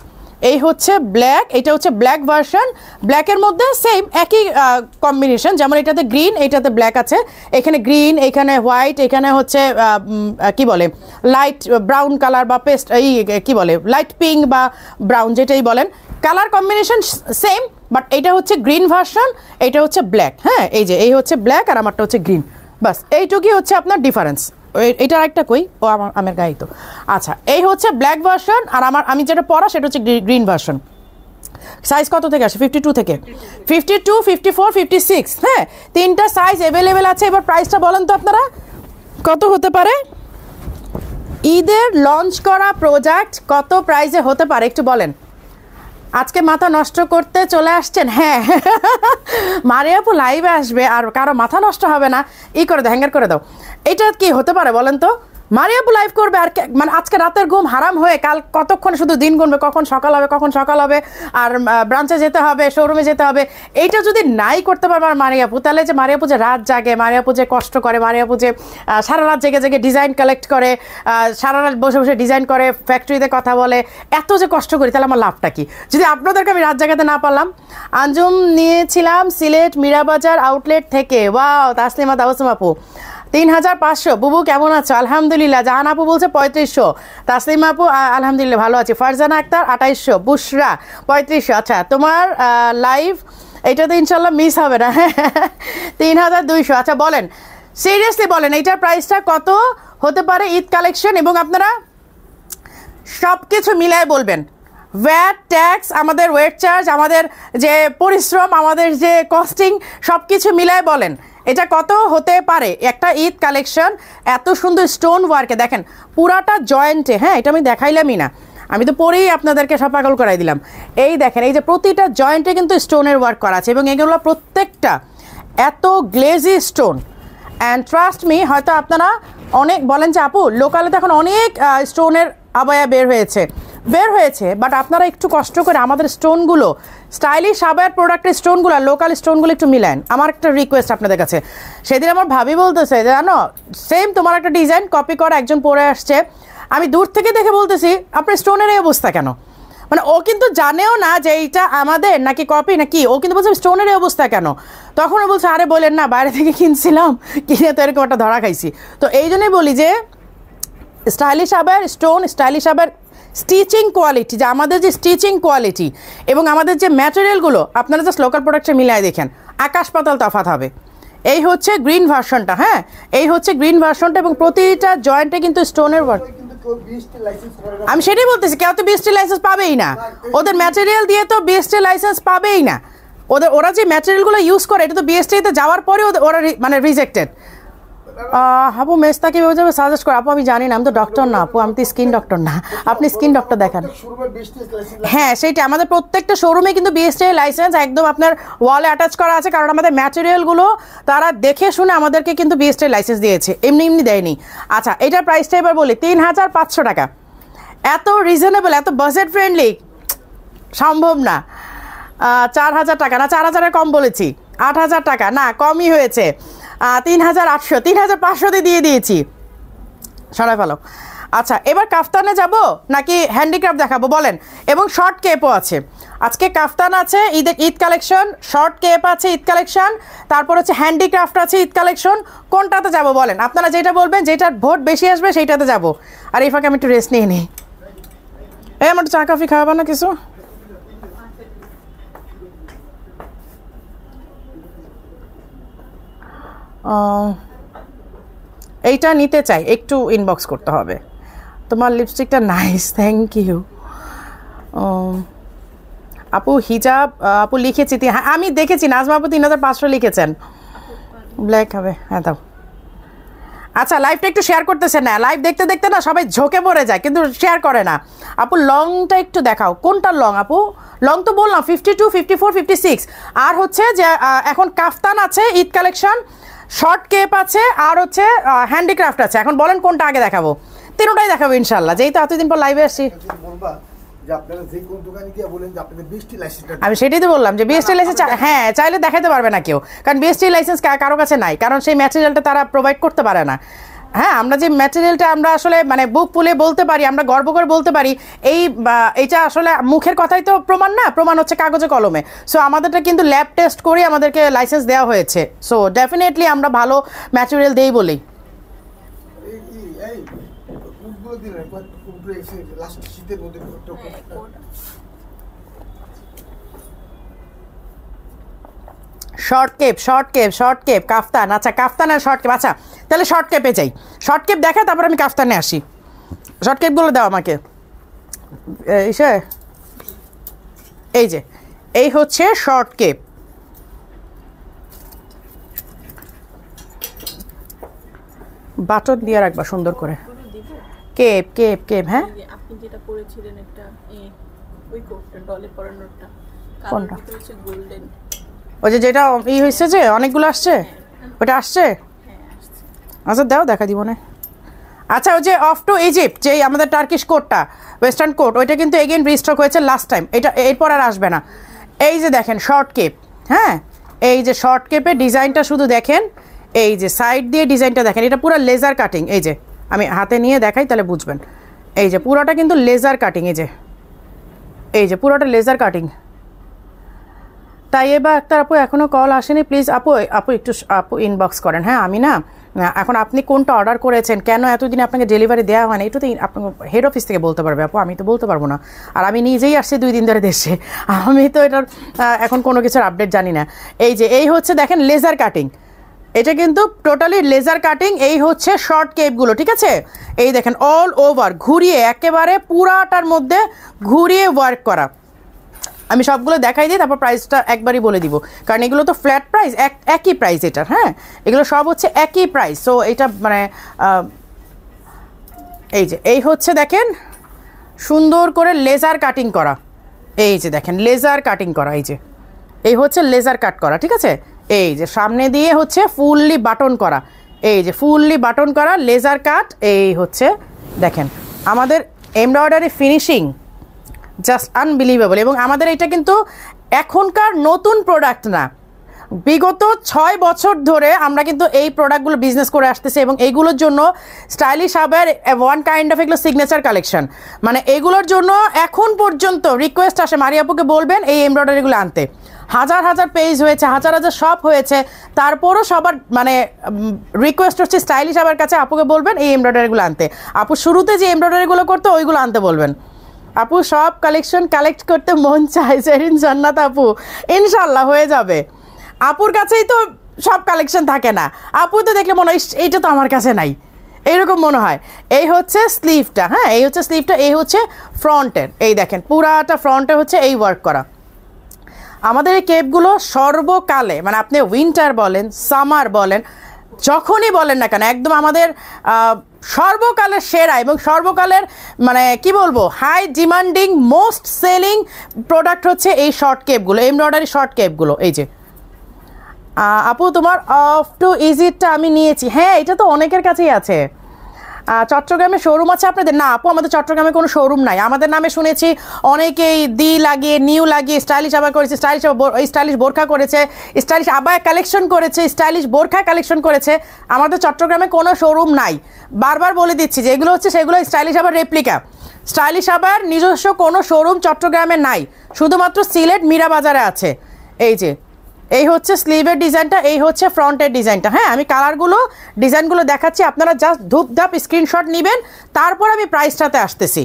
এই হচ্ছে ব্ল্যাক, এটা হচ্ছে ব্ল্যাক ভার্সন। ব্ল্যাকের মধ্যে সেম একই কম্বিনেশন, যেমন এটাতে গ্রিন, এটাতে ব্ল্যাক আছে, এখানে গ্রিন, এখানে হোয়াইট, এখানে হচ্ছে কি বলে লাইট ব্রাউন কালার বা পেস্ট, এই কি বলে লাইট পিঙ্ক বা ব্রাউন, যেটাই বলেন, কালার কম্বিনেশন সেম, বাট এটা হচ্ছে গ্রিন ভার্সন, এটা হচ্ছে ব্ল্যাক। হ্যাঁ, এই যে এই হচ্ছে ব্ল্যাক আর আমারটা হচ্ছে গ্রিন, বাস এইটুকুই হচ্ছে আপনার ডিফারেন্স। এটা আরেকটা কই, ও আমার গায়ে তো। আচ্ছা, এই হচ্ছে ব্ল্যাক ভার্সন, আর আমি যেটা পরা সেটা হচ্ছে গ্রিন ভার্সন। সাইজ কত থেকে আসে? 52 থেকে 52, 54, 56। হ্যাঁ, তিনটা সাইজ অ্যাভেলেবেল আছে। এবার প্রাইসটা বলেন তো আপনারা কত হতে পারে? ঈদের লঞ্চ করা প্রোডাক্ট কত প্রাইসে হতে পারে একটু বলেন। আজকে মাথা নষ্ট করতে চলে আসছেন? হ্যাঁ, মারিয়াপু লাইভে আসবে আর কারো মাথা নষ্ট হবে না, করে দাও, হ্যাঙ্গার করে দাও। এটা কি হতে পারে বলেন তো? মারিয়াপু লাইভ করবে আর মানে আজকে রাতের ঘুম হারাম হয়ে কাল কতক্ষণ শুধু দিন গুনবে, কখন সকাল হবে, কখন সকাল হবে, আর ব্রাঞ্চে যেতে হবে, শোরুমে যেতে হবে। এইটা যদি নাই করতে পারবে মারিয়াপু, তাহলে যে মারিয়াপু যে রাত জাগে, মারিয়াপু যে কষ্ট করে, মারিয়াপু যে সারা রাত জেগে জেগে ডিজাইন কালেক্ট করে, সারা রাত বসে বসে ডিজাইন করে, ফ্যাক্টরিতে কথা বলে, এত যে কষ্ট করি, তাহলে আমার লাভটা কি যদি আপনাদেরকে আমি রাত জাগাতে না পারলাম? আঞ্জুম নিয়েছিলাম সিলেট মীরাবাজার আউটলেট থেকে। ওয়াও, তাসলিমা তাবাসসুম আপু 3500। বুবু কেমন আছো? আলহামদুলিল্লাহ। জাহান আপু বলছে 3500। তাসলিমা আপু আলহামদুলিল্লাহ ভালো আছি। ফারজানা আক্তার 2800। বুশরা 3500। আচ্ছা, তোমার লাইভ এটা তো ইনশাল্লাহ মিস হবে না। 3200। আচ্ছা বলেন, সিরিয়াসলি বলেন এইটার প্রাইসটা কত হতে পারে ঈদ কালেকশন, এবং আপনারা সব কিছু মিলায় বলবেন। ভ্যাট, ট্যাক্স, আমাদের ওয়েট চার্জ, আমাদের যে পরিশ্রম, আমাদের যে কস্টিং, সব কিছু মিলায় বলেন এটা কত হতে পারে একটা ঈদ কালেকশন। এত সুন্দর স্টোন ওয়ার্কে দেখেন পুরাটা জয়েন্টে। হ্যাঁ, এটা আমি দেখাইলামই না, আমি তো পরেই আপনাদেরকে সব পাগল করাই দিলাম। এই দেখেন, এই যে প্রতিটা জয়েন্টে কিন্তু স্টোনের ওয়ার্ক করা আছে, এবং এগুলো প্রত্যেকটা এত glazy stone. And trust me, হয়তো আপনারা অনেক বলেন যে আপু লোকালে তো এখন অনেক স্টোনের আবায়া বের হয়েছে, বাট আপনারা একটু কষ্ট করে আমাদের স্টোনগুলো, স্টাইলিশ আবায়ার প্রোডাক্টের স্টোনগুলো, লোকাল স্টোনগুলো একটু মিলান। আমার একটা রিকোয়েস্ট আপনাদের কাছে। সেদিন আমার ভাবি বলতেছে, জানো সেম তোমার একটা ডিজাইন কপি করা একজন পরে আসছে, আমি দূর থেকে দেখে বলতেছি আপনার স্টোনের এই অবস্থা কেন? মানে ও কিন্তু জানেও না যে এইটা আমাদের নাকি কপি নাকি, ও কিন্তু বলছে স্টোনের এই অবস্থা কেন। তখন ও বলছে আরে বলেন না, বাইরে থেকে কিনছিলাম, কিনে তো এরকম একটা ধরা খাইছি। তো এই জন্যই বলি যে স্টাইলিশ আবায়ার স্টোন, স্টাইলিশ আবায়ার স্টিচিং কোয়ালিটি, যে আমাদের যে স্টিচিং কোয়ালিটি এবং আমাদের যে ম্যাটেরিয়ালগুলো, আপনারা জাস্ট লোকাল প্রোডাক্টে মিলিয়ে দেখেন, আকাশ পাতাল তফাৎ হবে। এই হচ্ছে গ্রিন ভার্সনটা, হ্যাঁ এই হচ্ছে গ্রিন ভার্সনটা এবং প্রতিটা জয়েন্টে কিন্তু স্টোনের ওয়ার্ক। আমি সেটাই বলতেছি, কেউ তো বিএসটি লাইসেন্স পাবেই না, ওদের ম্যাটেরিয়াল দিয়ে তো বিএসটি লাইসেন্স পাবেই না। ওরা যে ম্যাটেরিয়ালগুলো ইউজ করে এটা তো বিএসটিতে যাওয়ার পরে ওরা মানে রিজেক্টেড। আপু মেস্তাকে ওইভাবে সাজেস্ট করে? আপু আমি জানি না, আমি তো ডক্টর না আপু, আমি তো স্কিন ডক্টর না, আপনি স্কিন ডক্টর দেখান। হ্যাঁ সেইটা আমাদের প্রত্যেকটা শোরুমে কিন্তু বিএসটি লাইসেন্স একদম আপনার ওয়ালে অ্যাটাচ করা আছে, কারণ আমাদের ম্যাটেরিয়ালগুলো তারা দেখে শুনে আমাদেরকে কিন্তু বিএসটি লাইসেন্স দিয়েছে, এমনি এমনি দেয়নি। আচ্ছা এটার প্রাইসটা এবার বলি, 3500 টাকা। এত রিজনেবল, এত বাজেট ফ্রেন্ডলি সম্ভব না। 4000 টাকা না, 4000-এর কম বলেছি, 8000 টাকা না, কমই হয়েছে। 3800, 3500 দিয়ে দিয়েছি, সরাই ফেলো। আচ্ছা এবার কাফতানে যাব নাকি হ্যান্ডিক্রাফট দেখাবো বলেন? এবং শর্ট কেপও আছে আজকে, কাফতান আছে ঈদ কালেকশন, শর্ট কেপ আছে ঈদ কালেকশন, তারপর হচ্ছে হ্যান্ডিক্রাফট আছে ঈদ কালেকশন। কোনটাতে যাব বলেন? আপনারা যেটা বলবেন, যেটার ভোট বেশি আসবে সেইটাতে যাব। আর এই ফাঁকে আমি একটু রেস্ট নিয়ে নিই। এই আমার চা কফি খাওয়াবো না কিছু? এইটা নিতে চাই, একটু ইনবক্স করতে হবে। তোমার লিপস্টিকটা নাইস, থ্যাংক ইউ। আপু হিজাব, আপু লিখেছি, হ্যাঁ আমি দেখেছি নাজমা আপু 3500 লিখেছেন। ব্ল্যাক হবে, হ্যাঁ দাও। আচ্ছা লাইভটা একটু শেয়ার করতেছেন না, লাইভ দেখতে দেখতে না সবাই ঝোঁকে পড়ে যায় কিন্তু শেয়ার করে না। আপু লংটা একটু দেখাও, কোনটা লং আপু? লং তো বললাম 52, 54, 56। আর হচ্ছে যে এখন কাফতান আছে ঈদ কালেকশন, শর্ট কেপ আছে, আর হচ্ছে হ্যান্ডিক্রাফট আছে। এখন বলেন কোনটা আগে দেখাবো? তিনটাই দেখাবো ইনশাল্লাহ, যেই তো এতদিন পর লাইভে আসছি। আমি সেটাই তো বললাম যে বিএসটি লাইসেন্স হ্যাঁ চাইলে দেখাতে পারবে না কেউ, কারণ বিএসটি লাইসেন্স কারো কাছে নাই, কারণ সেই ম্যাটেরিয়ালটা তারা প্রোভাইড করতে পারে না। হ্যাঁ আমরা যে ম্যাটেরিয়ালটা আমরা আসলে মানে বুক ফুলে বলতে পারি, আমরা গর্ব করে বলতে পারি, এইটা আসলে মুখের কথাই তো প্রমাণ না, প্রমাণ হচ্ছে কাগজে কলমে। সো আমাদেরটা কিন্তু ল্যাব টেস্ট করে আমাদেরকে লাইসেন্স দেওয়া হয়েছে। সো ডেফিনেটলি আমরা ভালো ম্যাটেরিয়াল দেই বলেই। Short cape, short cape, short cape, kaftan. আচ্ছা কাফতান আর শর্ট কেপ, আচ্ছা তাহলে শর্ট কেপে যাই। শর্ট কেপ দেখা তারপর আমি কাফতানে আসি। শর্ট কেপগুলো দাও আমাকে। এই যে এই হচ্ছে শর্ট কেপ। বাটন দিয়ে রাখবা সুন্দর করে। কেপ কেপ কেপ, হ্যাঁ আপনি যেটা পরেছিলেন একটা ওই কোটটা ডলে পরানোটা, কোনটা? গোল্ডেন, ওই যে যেটা হয়েছে যে অনেকগুলো আসছে, ওটা আসছে। আচ্ছা দাও দেখা দিব না। আচ্ছা ওই যে অফ টু ইজিপ্ট যেই আমাদের টার্কিশ কোটটা, ওয়েস্টার্ন কোট, ওইটা কিন্তু এগেইন রিস্টক হয়েছে লাস্ট টাইম, এটা এরপর আর আসবে না। এই যে দেখেন শর্ট কেপ, হ্যাঁ এই যে শর্ট কেপের ডিজাইনটা শুধু দেখেন, এই যে সাইড দিয়ে ডিজাইনটা দেখেন, এটা পুরো লেজার কাটিং। এই যে আমি হাতে নিয়ে দেখাই তাহলে বুঝবেন। এই যে পুরোটা কিন্তু লেজার কাটিং, এই যে পুরোটা লেজার কাটিং। তাই এবার একটা আপু এখনও কল আসেনি, প্লিজ আপু একটু ইনবক্স করেন। হ্যাঁ আমি না এখন আপনি কোনটা অর্ডার করেছেন, কেন এতদিন আপনাকে ডেলিভারি দেওয়া হয় না, এটা তো আপনার হেড অফিস থেকে বলতে পারবে আপু, আমি তো বলতে পারবো না। আর আমি নিজেই আসছি 2 দিন ধরে দেশে, আমি তো এটার এখন কোনো কিছুর আপডেট জানি না। এই যে এই হচ্ছে দেখেন লেজার কাটিং, এটা কিন্তু টোটালি লেজার কাটিং। এই হচ্ছে শর্ট কেপগুলো, ঠিক আছে? এই দেখেন অল ওভার ঘুরিয়ে একেবারে পুরাটার মধ্যে ঘুরিয়ে ওয়ার্ক করা। আমি সবগুলো দেখাই দিই, তারপর প্রাইসটা একবারই বলে দিব, কারণ এগুলো তো ফ্ল্যাট প্রাইস, একই প্রাইস এটার। হ্যাঁ এগুলো সব হচ্ছে একই প্রাইস। সো এটা মানে এই যে এই হচ্ছে দেখেন সুন্দর করে লেজার কাটিং করা, এই যে দেখেন লেজার কাটিং করা, এই হচ্ছে লেজার কাট করা, ঠিক আছে? এই যে সামনে দিয়ে হচ্ছে ফুললি বাটন করা, এই যে ফুললি বাটন করা লেজার কাট। এই হচ্ছে দেখেন আমাদের এমব্রয়ডারি ফিনিশিং জাস্ট আনবিলিভেবল। এবং আমাদের এটা কিন্তু এখনকার নতুন প্রোডাক্ট না, বিগত 6 বছর ধরে আমরা কিন্তু এই প্রোডাক্টগুলো বিজনেস করে আসতেছি এবং এইগুলোর জন্য স্টাইলিশ আবার ওয়ান কাইন্ড অফ এগুলো সিগনেচার কালেকশন। মানে এগুলোর জন্য এখন পর্যন্ত রিকোয়েস্ট আসে, মারিয়াপুকে বলবেন এই এমব্রয়ডারিগুলো আনতে। হাজার হাজার পেজ হয়েছে, হাজার হাজার শপ হয়েছে, তারপরও সবার মানে রিকোয়েস্ট হচ্ছে স্টাইলিশ আবার কাছে আপুকে বলবেন এই এমব্রয়ডারিগুলো আনতে। আপু শুরুতে যে এমব্রয়ডারিগুলো করতো ওইগুলো আনতে বলবেন। আপু সব কালেকশন কালেক্ট করতে মন চায়, সেরিন জান্নাত আপু, ইনশাল্লাহ হয়ে যাবে। আপুর কাছেই তো সব কালেকশন থাকে না। আপু তো দেখলে মনে হয় এইটা তো আমার কাছে নাই, এইরকম মনে হয়। এই হচ্ছে স্লিভটা, হ্যাঁ এই হচ্ছে স্লিভটা, এই হচ্ছে ফ্রন্টের, এই দেখেন পুরাটা ফ্রন্টে হচ্ছে এই ওয়ার্ক করা। আমাদের এই কেপগুলো সর্বকালে, মানে আপনি উইন্টার বলেন, সামার বলেন, যখনই বলেন না কেন, একদম আমাদের সর্বকালের সেরা এবং সর্বকালের মানে কি বলবো high demanding most selling product হচ্ছে এই শর্ট কেপগুলো, এমব্রয়ডারি শর্ট কেপগুলো। এই যে আপু তোমার অফ টু ইজিটটা আমি নিয়েছি, হ্যাঁ এটা তো অনেকের কাছেই আছে। চট্টগ্রামে শোরুম আছে আপনাদের? না আপু, আমাদের চট্টগ্রামে কোনো শোরুম নাই। আমাদের নামে শুনেছি অনেকেই দি লাগিয়ে, নিউ লাগিয়ে স্টাইলিশ আবার করেছে, স্টাইলিশ বোরখা করেছে, স্টাইলিশ আবার কালেকশন করেছে, স্টাইলিশ বোরখা কালেকশন করেছে। আমাদের চট্টগ্রামে কোনো শোরুম নাই, বারবার বলে দিচ্ছি যেগুলো হচ্ছে সেগুলো স্টাইলিশ আবার রেপ্লিকা। স্টাইলিশ আবার নিজস্ব কোনো শোরুম চট্টগ্রামে নাই, শুধুমাত্র সিলেট মীরা বাজারে আছে। এই যে এই হচ্ছে স্লিভের ডিজাইনটা, এই হচ্ছে ফ্রন্টের ডিজাইনটা। হ্যাঁ আমি কালারগুলো ডিজাইনগুলো দেখাচ্ছি, আপনারা জাস্ট ধূপধাপ স্ক্রিনশট নেবেন, তারপর আমি প্রাইসটাতে আসতেছি।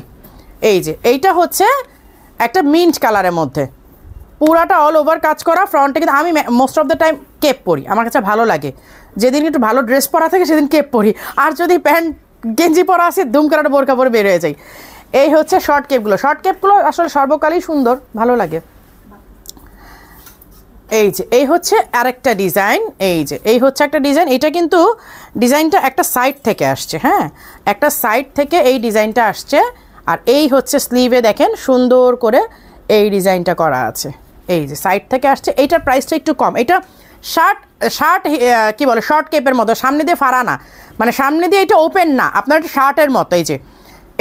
এই যে এইটা হচ্ছে একটা মিন্ট কালারের মধ্যে, পুরাটা অল ওভার কাজ করা। ফ্রন্টে কিন্তু আমি most of the time cape পরি, আমার কাছে ভালো লাগে। যেদিন একটু ভালো ড্রেস পরা থাকে সেদিন কেপ পরি, আর যদি প্যান্ট গেঞ্জি পরা আসে দুম করে বোরকা পরে বের হয়ে যায়। এই হচ্ছে শর্ট কেপগুলো, শর্ট কেপগুলো আসলে সর্বকালই সুন্দর, ভালো লাগে। এই যে এই হচ্ছে আরেকটা ডিজাইন, এই যে এই হচ্ছে একটা ডিজাইন, এটা কিন্তু ডিজাইনটা একটা সাইড থেকে আসছে, হ্যাঁ একটা সাইড থেকে এই ডিজাইনটা আসছে। আর এই হচ্ছে স্লিভে দেখেন সুন্দর করে এই ডিজাইনটা করা আছে, এই যে সাইড থেকে আসছে। এইটার প্রাইসটা একটু কম, এটা শার্ট কি বলে শর্ট কেপের মতো, সামনে দিয়ে ফাড়া না, মানে সামনে দিয়ে এটা ওপেন না, আপনার একটা শার্টের মতো। এই যে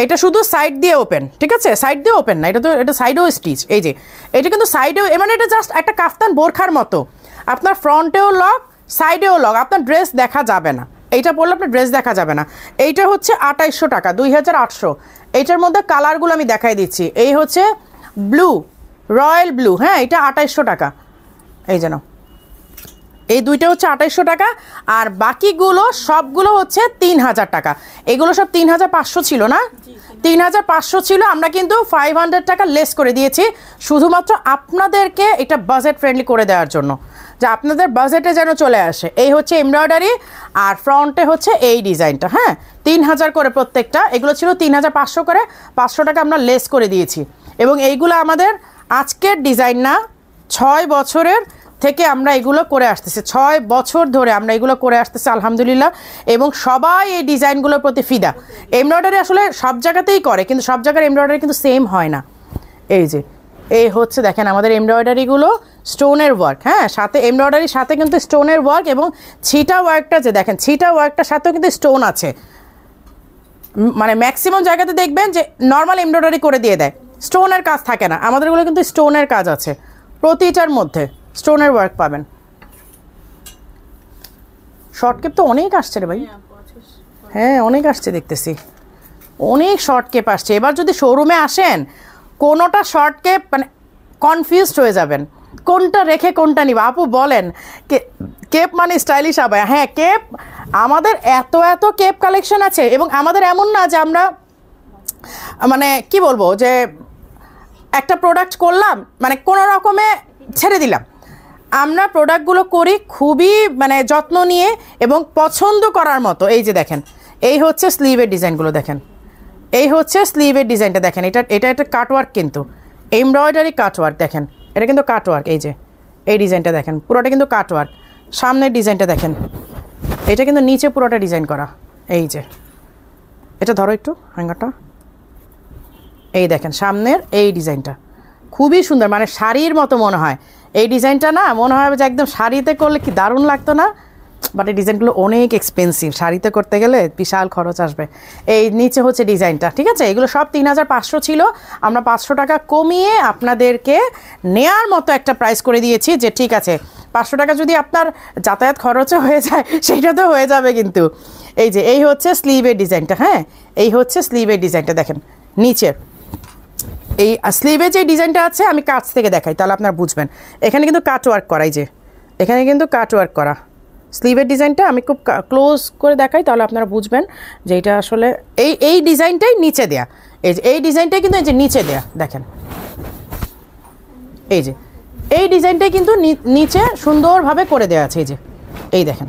এটা শুধু সাইড দিয়ে ওপেন, ঠিক আছে সাইড দিয়ে ওপেন না, এটা তো এটা সাইডেও স্টিচ। এই যে এটা কিন্তু সাইডেও, মানে এটা জাস্ট একটা কাফতান বোরখার মতো, আপনার ফ্রন্টেও লক সাইডেও লক, আপনার ড্রেস দেখা যাবে না, এইটা পরলে আপনার ড্রেস দেখা যাবে না। এইটা হচ্ছে 2800 টাকা, 2800। এইটার মধ্যে কালারগুলো আমি দেখাই দিচ্ছি। এই হচ্ছে ব্লু, রয়্যাল ব্লু, হ্যাঁ এটা 2800 টাকা। এই যেন এই দুইটা হচ্ছে 2800 টাকা, আর বাকিগুলো সবগুলো হচ্ছে 3000 টাকা। এগুলো সব 3500 ছিল না, 3500 ছিল, আমরা কিন্তু 500 টাকা লেস করে দিয়েছি শুধুমাত্র আপনাদেরকে এটা বাজেট ফ্রেন্ডলি করে দেওয়ার জন্য, যে আপনাদের বাজেটে যেন চলে আসে। এই হচ্ছে এমব্রয়ডারি, আর ফ্রন্টে হচ্ছে এই ডিজাইনটা, হ্যাঁ 3000 করে প্রত্যেকটা, এগুলো ছিল 3500 করে, 500 টাকা আমরা লেস করে দিয়েছি। এবং এইগুলো আমাদের আজকের ডিজাইন না, 6 বছরের থেকে আমরা এগুলো করে আসতেছি, 6 বছর ধরে আমরা এগুলো করে আসতেছি আলহামদুলিল্লাহ। এবং সবাই এই ডিজাইনগুলোর প্রতি ফিদা। এমব্রয়ডারি আসলে সব জায়গাতেই করে, কিন্তু সব জায়গার এমব্রয়ডারি কিন্তু সেম হয় না। এই যে এই হচ্ছে দেখেন আমাদের এমব্রয়ডারিগুলো স্টোনের ওয়ার্ক, হ্যাঁ সাথে এমব্রয়ডারির সাথে কিন্তু স্টোনের ওয়ার্ক, এবং ছিটা ওয়ার্কটা যে দেখেন ছিটা ওয়ার্কটার সাথেও কিন্তু স্টোন আছে। মানে ম্যাক্সিমাম জায়গাতে দেখবেন যে নর্মাল এমব্রয়ডারি করে দিয়ে দেয়, স্টোনের কাজ থাকে না, আমাদেরগুলো কিন্তু স্টোনের কাজ আছে, প্রতিটার মধ্যে স্টোনের ওয়ার্ক পাবেন। শর্ট কেপ তো অনেক আসছে রে ভাই, হ্যাঁ অনেক আসছে দেখতেছি, অনেক শর্ট কেপ আসছে। এবার যদি শোরুমে আসেন কোনোটা শর্ট কেপ মানে কনফিউজড হয়ে যাবেন, কোনটা রেখে কোনটা নিব। আপু বলেন কেপ মানে স্টাইলিশ আবায়া, হ্যাঁ কেপ আমাদের এত এত কেপ কালেকশন আছে। এবং আমাদের এমন না যে আমরা মানে কি বলবো যে একটা প্রোডাক্ট করলাম মানে কোনো রকমে ছেড়ে দিলাম, আমরা প্রোডাক্টগুলো করি খুবই মানে যত্ন নিয়ে এবং পছন্দ করার মতো। এই যে দেখেন এই হচ্ছে স্লিভের ডিজাইনগুলো, দেখেন এই হচ্ছে স্লিভের ডিজাইনটা, দেখেন এটা এটা একটা কাটওয়ার্ক, কিন্তু এমব্রয়ডারি কাটওয়ার্ক, দেখেন এটা কিন্তু কাটওয়ার্ক। এই যে এই ডিজাইনটা দেখেন পুরোটা কিন্তু কাটওয়ার্ক, সামনের ডিজাইনটা দেখেন এটা কিন্তু নিচে পুরোটা ডিজাইন করা। এই যে এটা ধরো একটু হ্যাঙ্গারটা, এই দেখেন সামনের এই ডিজাইনটা খুবই সুন্দর, মানে শাড়ির মতো মনে হয় এই ডিজাইনটা, না মনে হয় যে একদম শাড়িতে করলে কি দারুণ লাগতো না, বাট এই ডিজাইনগুলো অনেক এক্সপেন্সিভ, শাড়িতে করতে গেলে বিশাল খরচ আসবে। এই নিচে হচ্ছে ডিজাইনটা, ঠিক আছে এগুলো সব 3500 ছিল, আমরা 500 টাকা কমিয়ে আপনাদেরকে নেয়ার মতো একটা প্রাইস করে দিয়েছি, যে ঠিক আছে 500 টাকা যদি আপনার যাতায়াত খরচও হয়ে যায় সেইটা তো হয়ে যাবে। কিন্তু এই যে এই হচ্ছে স্লিভের ডিজাইনটা, হ্যাঁ এই হচ্ছে স্লিভের ডিজাইনটা, দেখেন নিচের এই স্লিভে যে ডিজাইনটা আছে আমি কাছ থেকে দেখাই তাহলে আপনারা বুঝবেন। এখানে কিন্তু কাট ওয়ার্ক করা, এই যে এখানে কিন্তু কাট ওয়ার্ক করা স্লিভের ডিজাইনটা আমি খুব ক্লোজ করে দেখাই তাহলে আপনারা বুঝবেন যে এটা আসলে এই ডিজাইনটাই নিচে দেয়া, এই যে এই ডিজাইনটাই কিন্তু এই যে নিচে দেয়া, দেখেন এই যে এই ডিজাইনটাই কিন্তু নিচে সুন্দরভাবে করে দেওয়া আছে। এই যে এই দেখেন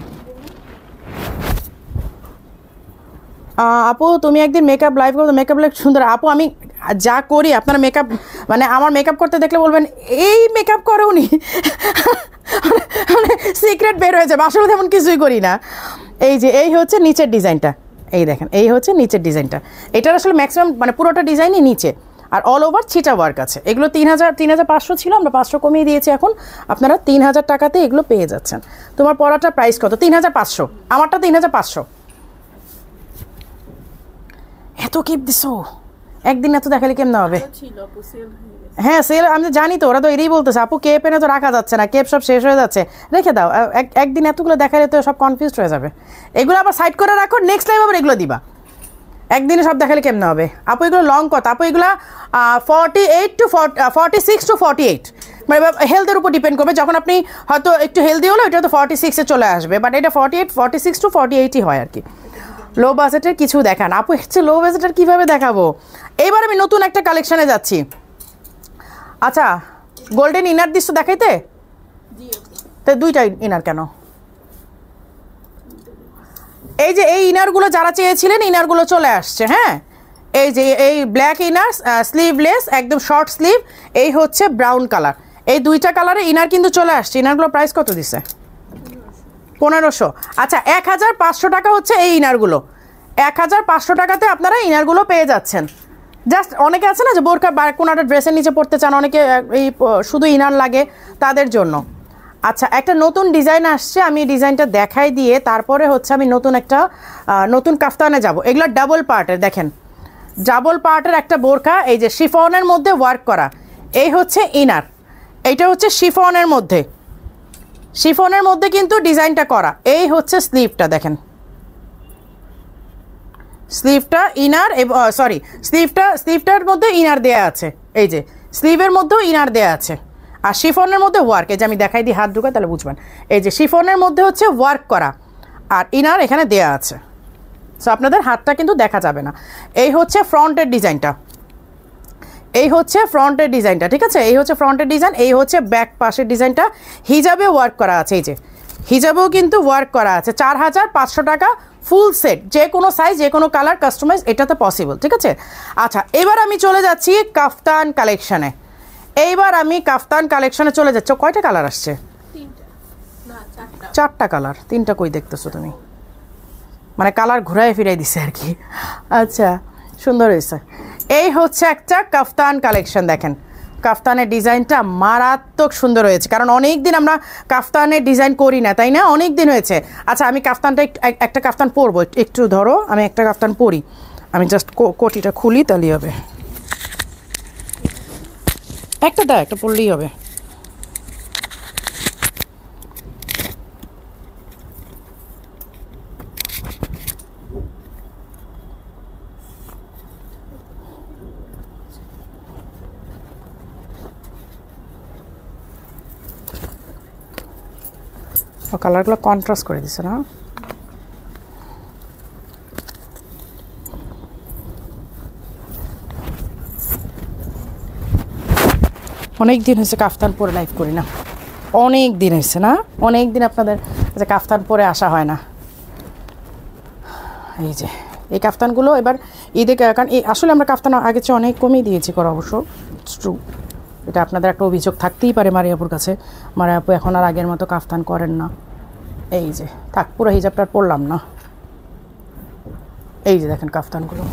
আপু তুমি একদিন মেকআপ লাইভ করো, মেকআপ লাইভ সুন্দর আপু। আমি যা করি আপনারা মেকআপ মানে আমার মেকআপ করতে দেখলে বলবেন এই মেকআপ করে উনি, মানে সিক্রেট বের হয়ে যাবে, আসলে তেমন কিছুই করি না। এই যে এই হচ্ছে নিচের ডিজাইনটা, এই দেখেন এই হচ্ছে নিচের ডিজাইনটা। এটার আসলে ম্যাক্সিমাম মানে পুরোটা ডিজাইনই নিচে, আর অল ওভার ছিটা ওয়ার্ক আছে। এগুলো 3,500 ছিল, আমরা 500 কমিয়ে দিয়েছি, এখন আপনারা 3,000 টাকাতে এগুলো পেয়ে যাচ্ছেন। তোমার পড়াটা প্রাইস কত? 3,500, আমারটা 3,500। এত কিপ দিছো একদিন, এত দেখালে কেমন হবে? হ্যাঁ সেল আমি তো জানি, তো ওরা তো এটাই বলতেছে আপু কেপ এনে তো রাখা যাচ্ছে না, কেপ সব শেষ হয়ে যাচ্ছে, রেখে দাও। একদিন এতগুলো দেখালে তো সব কনফিউজড হয়ে যাবে। এগুলো আবার সাইড করে রাখো, নেক্সট টাইম আবার এগুলো দিবা। একদিনে সব দেখালে কেমন হবে আপু? এগুলো লং কত আপু? এগুলো 46 to 48, মানে হেলথের উপর ডিপেন্ড করবে। যখন আপনি হয়তো একটু হেলদি হলো এটা তো 46-এ চলে আসবে, বাট এটা 46 to 48ই হয় আর কি। লো বাজেটের কিছু দেখান আপু। হচ্ছে লো বাজেটের কীভাবে দেখাবো? এইবার আমি নতুন একটা কালেকশানে যাচ্ছি। আচ্ছা গোল্ডেন ইনার দিচ্ছ দেখাইতে, তো দুইটা ইনার কেন? এই যে এই ইনারগুলো যারা চেয়েছিলেন ইনারগুলো চলে আসছে। হ্যাঁ এই যে এই ব্ল্যাক ইনার স্লিভলেস একদম শর্ট স্লিভ, এই হচ্ছে ব্রাউন কালার, এই দুইটা কালারে ইনার কিন্তু চলে আসছে। ইনারগুলো প্রাইস কত দিছে? 1500। আচ্ছা 1,500 টাকা হচ্ছে এই ইনারগুলো, 1,500 টাকাতে আপনারা ইনারগুলো পেয়ে যাচ্ছেন। জাস্ট অনেকে আছে না যে বোরকা বা কোনো একটা ড্রেসের নিচে পড়তে চান, অনেকে এই শুধু ইনার লাগে তাদের জন্য। আচ্ছা একটা নতুন ডিজাইন আসছে, আমি ডিজাইনটা দেখাই দিয়ে তারপরে হচ্ছে আমি নতুন কাফতানে যাব। এগুলো ডাবল পার্টের, দেখেন ডাবল পার্টের একটা বোরকা, এই যে শিফনের মধ্যে ওয়ার্ক করা, এই হচ্ছে ইনার, এইটা হচ্ছে শিফনের মধ্যে, শিফনের মধ্যে কিন্তু ডিজাইনটা করা। এই হচ্ছে স্লিভটা, দেখেন স্লিভটা ইনার, সরি স্লিভটার মধ্যে ইনার দেয়া আছে, এই যে স্লিভের মধ্যেও ইনার দেয়া আছে, আর শিফনের মধ্যে ওয়ার্ক। এই যে আমি দেখাই দিই হাত ঢুকা তাহলে বুঝবেন। এই যে শিফনের মধ্যে হচ্ছে ওয়ার্ক করা আর ইনার এখানে দেয়া আছে, সো আপনাদের হাতটা কিন্তু দেখা যাবে না। এই হচ্ছে ফ্রন্টের ডিজাইনটা, এই হচ্ছে ফ্রন্টের ডিজাইনটা, ঠিক আছে? এই হচ্ছে ফ্রন্টের ডিজাইন, এই হচ্ছে ব্যাক পাশের ডিজাইনটা। হিজাবে ওয়ার্ক করা আছে, এই যে হিজাবেও কিন্তু ওয়ার্ক করা আছে। 4,500 টাকা ফুল সেট, যে কোনো সাইজ যে কোনো কালার কাস্টমাইজ এটাতে পসিবল, ঠিক আছে? আচ্ছা এবার আমি চলে যাচ্ছি কাফতান কালেকশানে। এইবার আমি কাফতান কালেকশানে চলে যাচ্ছি। কয়টা কালার আসছে? 4টা কালার। 3টা কই দেখতেছো তুমি? মানে কালার ঘুরাই ফিরাই দিছে আর কি। আচ্ছা সুন্দর হয়েছে। এই হচ্ছে একটা কাফতান কালেকশন, দেখেন কাফতানের ডিজাইনটা মারাত্মক সুন্দর হয়েছে, কারণ অনেক দিন আমরা কাফতানের ডিজাইন করি না, তাই না? অনেক দিন হয়েছে। আচ্ছা আমি কাফতানটা একটা কাফতান পরবো, একটু ধরো আমি একটা কাফতান পরি, আমি জাস্ট কোটিটা খুলি তাহলেই হবে। একটা পরলেই হবে। ও কালারগুলো কন্ট্রাস্ট করে দিছে না? অনেক দিন হয়েছে কাফতান পরে লাইভ করি না, অনেক দিন হয়েছে না? অনেক দিন আপনাদের যে কাফতান পরে আসা হয় না। এই যে এই কাফতানগুলো এবার ঈদে, কারণ আসলে আমরা কাফতান আগে চেয়ে অনেক কমিয়ে দিয়েছি করা, অবশ্য ট্রু, এটা আপনাদের একটা অভিযোগ থাকতেই পারে মারিয়াপুর কাছে, মারিয়াপু এখন আর আগের মতো কাফতান করেন না। এই যে থাক, পুরো হিজাবটা পরলাম না। এই যে দেখেন কাফতানগুলো,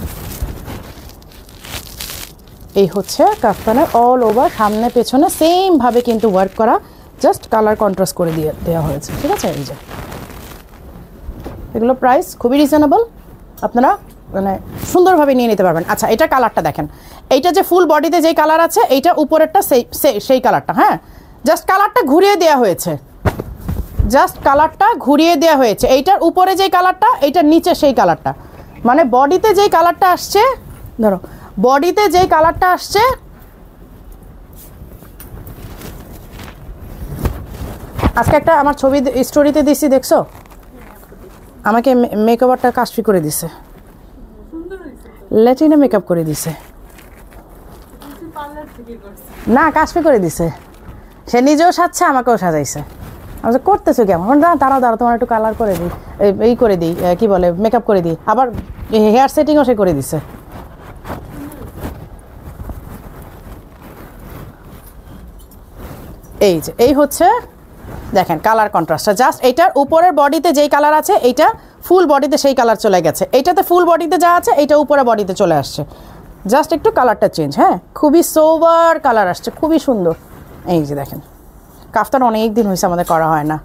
এই হচ্ছে কাফতানের অল ওভার সামনে পেছনে সেমভাবে কিন্তু ওয়ার্ক করা, জাস্ট কালার কন্ট্রাস্ট করে দেওয়া হয়েছে, ঠিক আছে? এই যে এগুলো প্রাইস খুবই রিজনেবল, আপনারা মানে সুন্দরভাবে নিয়ে নিতে পারবেন। আচ্ছা এটা কালারটা দেখেন, এইটা যে ফুল বডিতে যেই কালার আছে এইটা উপরেরটা সেই কালারটা, হ্যাঁ জাস্ট কালারটা ঘুরিয়ে দেওয়া হয়েছে, জাস্ট কালারটা ঘুরিয়ে দেওয়া হয়েছে। এইটার উপরে যেই কালারটা, এইটার নিচে সেই কালারটা, মানে বডিতে যেই কালারটা আসছে, ধরো বডিতে যেই কালারটা আসছে আজকে একটা আমার ছবি স্টোরিতে দিছি, দেখছো? আমাকে মেকওভারটা কাশফি করে দিছে, ল্যাটিনে মেকআপ করে দিছে, না কাশফি করে দিছে, সে নিজেও সাজছে আমাকেও সাজাইছে। আমি করতেছো কেমন, না দাঁড়াও দাঁড়াও তোমার একটু কালার করে দিই, এই করে দিই, কি বলে মেকআপ করে দিই, আবার হেয়ার সেটিংও সে করে দিছে। এই যে এই হচ্ছে দেখেন কালার কন্ট্রাস্টটা, জাস্ট এইটার উপরের বডিতে যেই কালার আছে এইটা ফুল বডিতে সেই কালার চলে গেছে, এইটাতে ফুল বডিতে যা আছে এইটা উপরে বডিতে চলে আসছে, জাস্ট একটু কালারটা চেঞ্জ। হ্যাঁ খুবই সোবার কালার আসছে, খুবই সুন্দর। এই যে দেখেন কাফতান অনেক দিন হয়েছে আমাদের করা হয় না,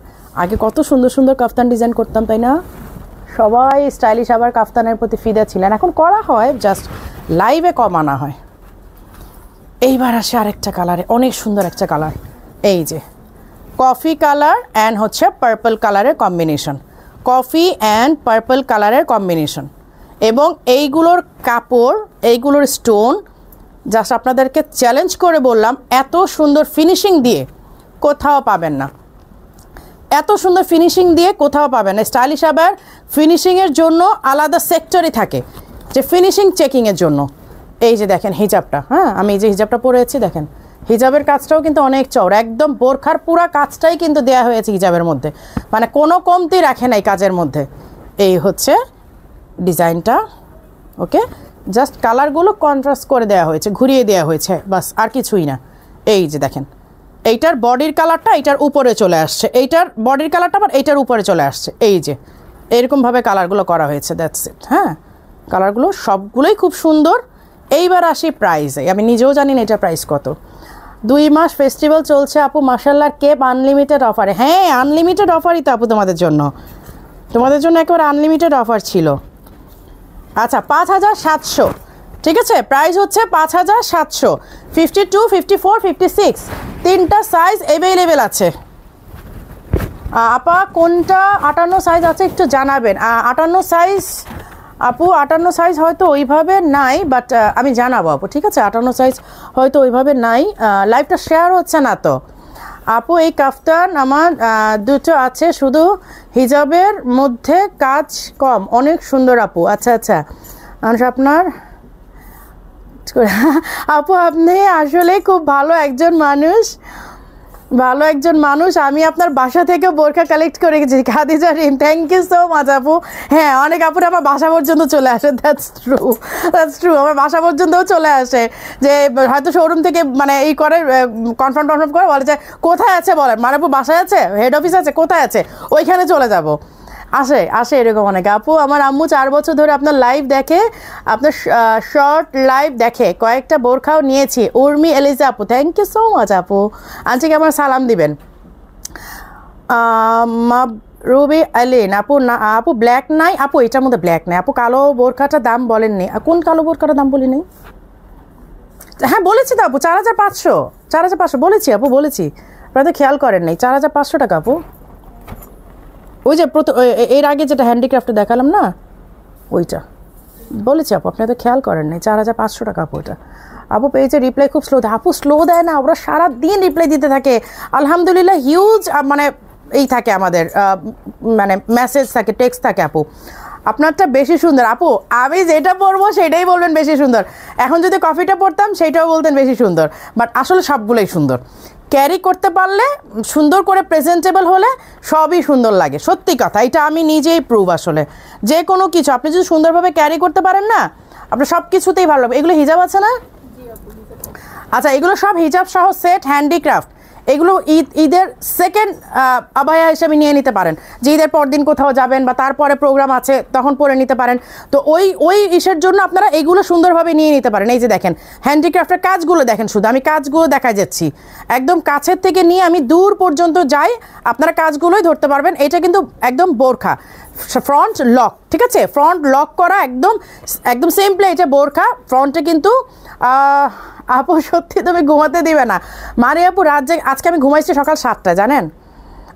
আগে কত সুন্দর সুন্দর কাফতান ডিজাইন করতাম তাই না, সবাই স্টাইলিশ আবার কাফতানের প্রতি ফিদা ছিলেন, এখন করা হয় জাস্ট লাইভে কম আনা হয়। এইবার আসে আরেকটা কালারে, অনেক সুন্দর একটা কালার, এই যে কফি কালার অ্যান্ড হচ্ছে পার্পল কালারের কম্বিনেশন, কফি অ্যান্ড পার্পল কালারের কম্বিনেশন, এবং এইগুলোর কাপড় এইগুলোর স্টোন জাস্ট আপনাদেরকে চ্যালেঞ্জ করে বললাম এত সুন্দর ফিনিশিং দিয়ে কোথাও পাবেন না, এত সুন্দর ফিনিশিং দিয়ে কোথাও পাবেন না। স্টাইলিশ আবার ফিনিশিংয়ের জন্য আলাদা সেক্টরই থাকে, যে ফিনিশিং চেকিংয়ের জন্য। এই যে দেখেন হিজাবটা, হ্যাঁ আমি এই যে হিজাবটা পরেছি দেখেন, হিজাবের কাজটাও কিন্তু অনেক চওড়া, একদম বোরখার পুরা কাজটাই কিন্তু দেয়া হয়েছে হিজাবের মধ্যে, মানে কোনো কমতি রাখে নাই কাজের মধ্যে। এই হচ্ছে ডিজাইনটা, ওকে জাস্ট কালারগুলো কন্ট্রাস্ট করে দেওয়া হয়েছে, ঘুরিয়ে দেওয়া হয়েছে, বাস আর কিছুই না। এই যে দেখেন এইটার বডির কালারটা এইটার উপরে চলে আসছে, এইটার বডির কালারটা আবার এইটার উপরে চলে আসছে, এই যে এরকমভাবে কালারগুলো করা হয়েছে, দ্যাটস ইট। হ্যাঁ কালারগুলো সবগুলোই খুব সুন্দর। এইবার আসি প্রাইসে, আমি নিজেও জানি না এটা প্রাইস কত। 2 মাস ফেস্টিভ্যাল চলছে আপু, মাশাআল্লাহ কেপ আনলিমিটেড অফারে। হ্যাঁ আনলিমিটেড অফারই তো আপু তোমাদের জন্য, তোমাদের জন্য একেবারে আনলিমিটেড অফার ছিল। আচ্ছা 5700, ঠিক আছে প্রাইস হচ্ছে 5700, 52, 54, 56 তিনটা সাইজ অ্যাভেলেবেল আছে। আপা কোনটা 58 সাইজ আছে একটু জানাবেন। 58 সাইজ আপু, 58 সাইজ হয়তো ওইভাবে নাই, বাট আমি জানাবো আপু, ঠিক আছে 58 সাইজ হয়তো ওইভাবে নাই, লাইভটা শেয়ার হচ্ছে না তো। আপু এই কাফতান আমার দুটো আছে, শুধু হিজাবের মধ্যে কাজ কম, অনেক সুন্দর আপু। আচ্ছা আচ্ছা আপনার আপু আপনি আসলে খুব ভালো একজন মানুষ, ভালো একজন মানুষ। আমি আপনার বাসা থেকে বোরখা কালেক্ট করে গেছি, খাদিজা রিম, থ্যাংক ইউ সো মাচ আপু। হ্যাঁ অনেক আপুরা আমার বাসা পর্যন্ত চলে আসে, দ্যাটস ট্রু, আমার বাসা পর্যন্তও চলে আসে, যে হয়তো শোরুম থেকে মানে এই করে কনফার্ম করে বলে যে কোথায় আছে বলেন, মানে আপু বাসায় আছে, হেড অফিস আছে, কোথায় আছে, ওইখানে চলে যাব। আসে এরকম অনেক আপু। আমার আম্মু 4 বছর ধরে আপনার লাইভ দেখে, আপনার শর্ট লাইভ দেখে, কয়েকটা বোরখাও নিয়েছি। উর্মি এলিজা আপু, থ্যাংক ইউ সো মাচ আপু, আন্টিকে আমার সালাম দিবেন। রুবি আলিন আপু, না আপু ব্ল্যাক নাই আপু, এটার মধ্যে ব্ল্যাক নাই আপু, কালো বোরখাটার দাম বলেননি, কোন কালো বোরখাটার দাম বলি নেই? হ্যাঁ বলেছি তো আপু 4500 বলেছি আপু, বলেছি আপনারা তো খেয়াল করেন নাই, 4500 টাকা আপু। ওই যে এর আগে যেটা হ্যান্ডিক্রাফটে দেখালাম না, ওইটা বলেছি আপু, আপনি তো খেয়াল করেন নাই, 4500 টাকা আপু ওটা। আপু পেয়েছে রিপ্লাই খুব স্লো দেয়, আপু স্লো দেয় না, ওরা সারাদিন রিপ্লাই দিতে থাকে আলহামদুলিল্লাহ, হিউজ মানে এই থাকে আমাদের মানে মেসেজ থাকে, টেক্সট থাকে আপু। আপনারটা বেশি সুন্দর আপু, আমি যেটা পরবো সেটাই বলবেন বেশি সুন্দর, এখন যদি কফিটা পরতাম সেইটাও বলতেন বেশি সুন্দর, বাট আসলে সবগুলোই সুন্দর। ক্যারি করতে পারলে, সুন্দর করে প্রেজেন্টেবল হলে সবই সুন্দর লাগে, সত্যি কথা, এটা আমি নিজেই প্রুভ। আসলে যে কোনো কিছু আপনি যদি সুন্দরভাবে ক্যারি করতে পারেন না, আপনার সব কিছুতেই ভালো লাগবে। এগুলো হিজাব আছে না? আচ্ছা এগুলো সব হিজাব সহ সেট, হ্যান্ডিক্রাফট, এগুলো ঈদের সেকেন্ড আবায়া হিসেবে নিয়ে নিতে পারেন, যে ঈদের পর দিন কোথাও যাবেন বা তারপরে প্রোগ্রাম আছে তখন পরে নিতে পারেন। তো ওই ইসের জন্য আপনারা এগুলো সুন্দরভাবে নিয়ে নিতে পারেন। এই যে দেখেন হ্যান্ডিক্রাফটের কাজগুলো দেখেন, শুধু আমি কাজগুলো দেখা যাচ্ছি, একদম কাছের থেকে নিয়ে আমি দূর পর্যন্ত যাই, আপনারা কাজগুলোই ধরতে পারবেন। এটা কিন্তু একদম বোরখা, ফ্রন্ট লক, ঠিক আছে, ফ্রন্ট লক করা, একদম সিম্পলি এটা বোরখা। ফ্রন্টে কিন্তু আপু সত্যি তুমি ঘুমাতে দিবে না, মানে আপু আজকে আমি ঘুমাইছি সকাল 7টায়, জানেন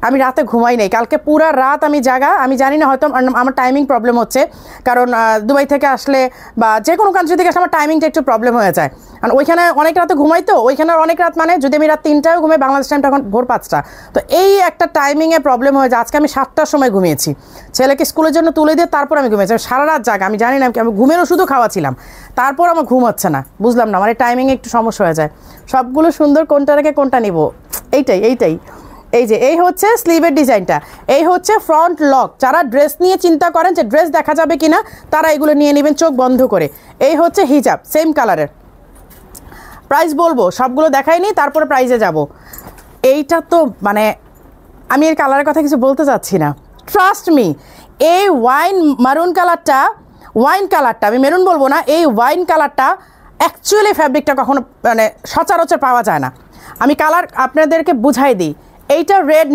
আমি রাতে ঘুমাই নেই, কালকে পুরা রাত আমি জাগা। আমি জানি না হয়তো আমার টাইমিং প্রবলেম হচ্ছে, কারণ দুবাই থেকে আসলে বা যে কোনো কান্ট্রি থেকে আসলে আমার টাইমিংটা একটু প্রবলেম হয়ে যায়, কারণ ওইখানে অনেক রাতে ঘুমাই, তো ওইখানে অনেক রাত মানে যদি আমি রাত 3টায় ঘুমাই, বাংলাদেশ টাইমটা এখন ভোর 5টা, তো এই একটা টাইমিংয়ে প্রবলেম হয়ে যায়। আজকে আমি 7টার সময় ঘুমিয়েছি, ছেলেকে স্কুলের জন্য তুলে দিয়ে তারপর আমি ঘুমিয়েছি, সারা রাত জাগা। আমি জানি না, আমি ঘুমেরও শুধু খাওয়াছিলাম, তারপর আমার ঘুম হচ্ছে না, বুঝলাম না, আমার এই টাইমিংয়ে একটু সমস্যা হয়ে যায়। সবগুলো সুন্দর, কোনটা রেখে কোনটা নিব, এইটাই এই যে এই হচ্ছে স্লিভের ডিজাইনটা, এই হচ্ছে ফ্রন্ট লক। যারা ড্রেস নিয়ে চিন্তা করেন যে ড্রেস দেখা যাবে কিনা, তারা এগুলো নিয়ে নেবেন চোখ বন্ধ করে। এই হচ্ছে হিজাব, সেম কালারের। প্রাইস বলবো, সবগুলো দেখাইনি, তারপরে প্রাইসে যাব। এইটা তো মানে আমি এর কালারের কথা কিছু বলতে চাচ্ছি না, ট্রাস্ট মি। এই ওয়াইন মারুন কালারটা, আমি মেরুন বলবো না, এই ওয়াইন কালারটা অ্যাকচুয়ালি ফ্যাব্রিকটা কখনো মানে সচরাচর পাওয়া যায় না। আমি কালার আপনাদেরকে বুঝাই দিই। এইটা রেড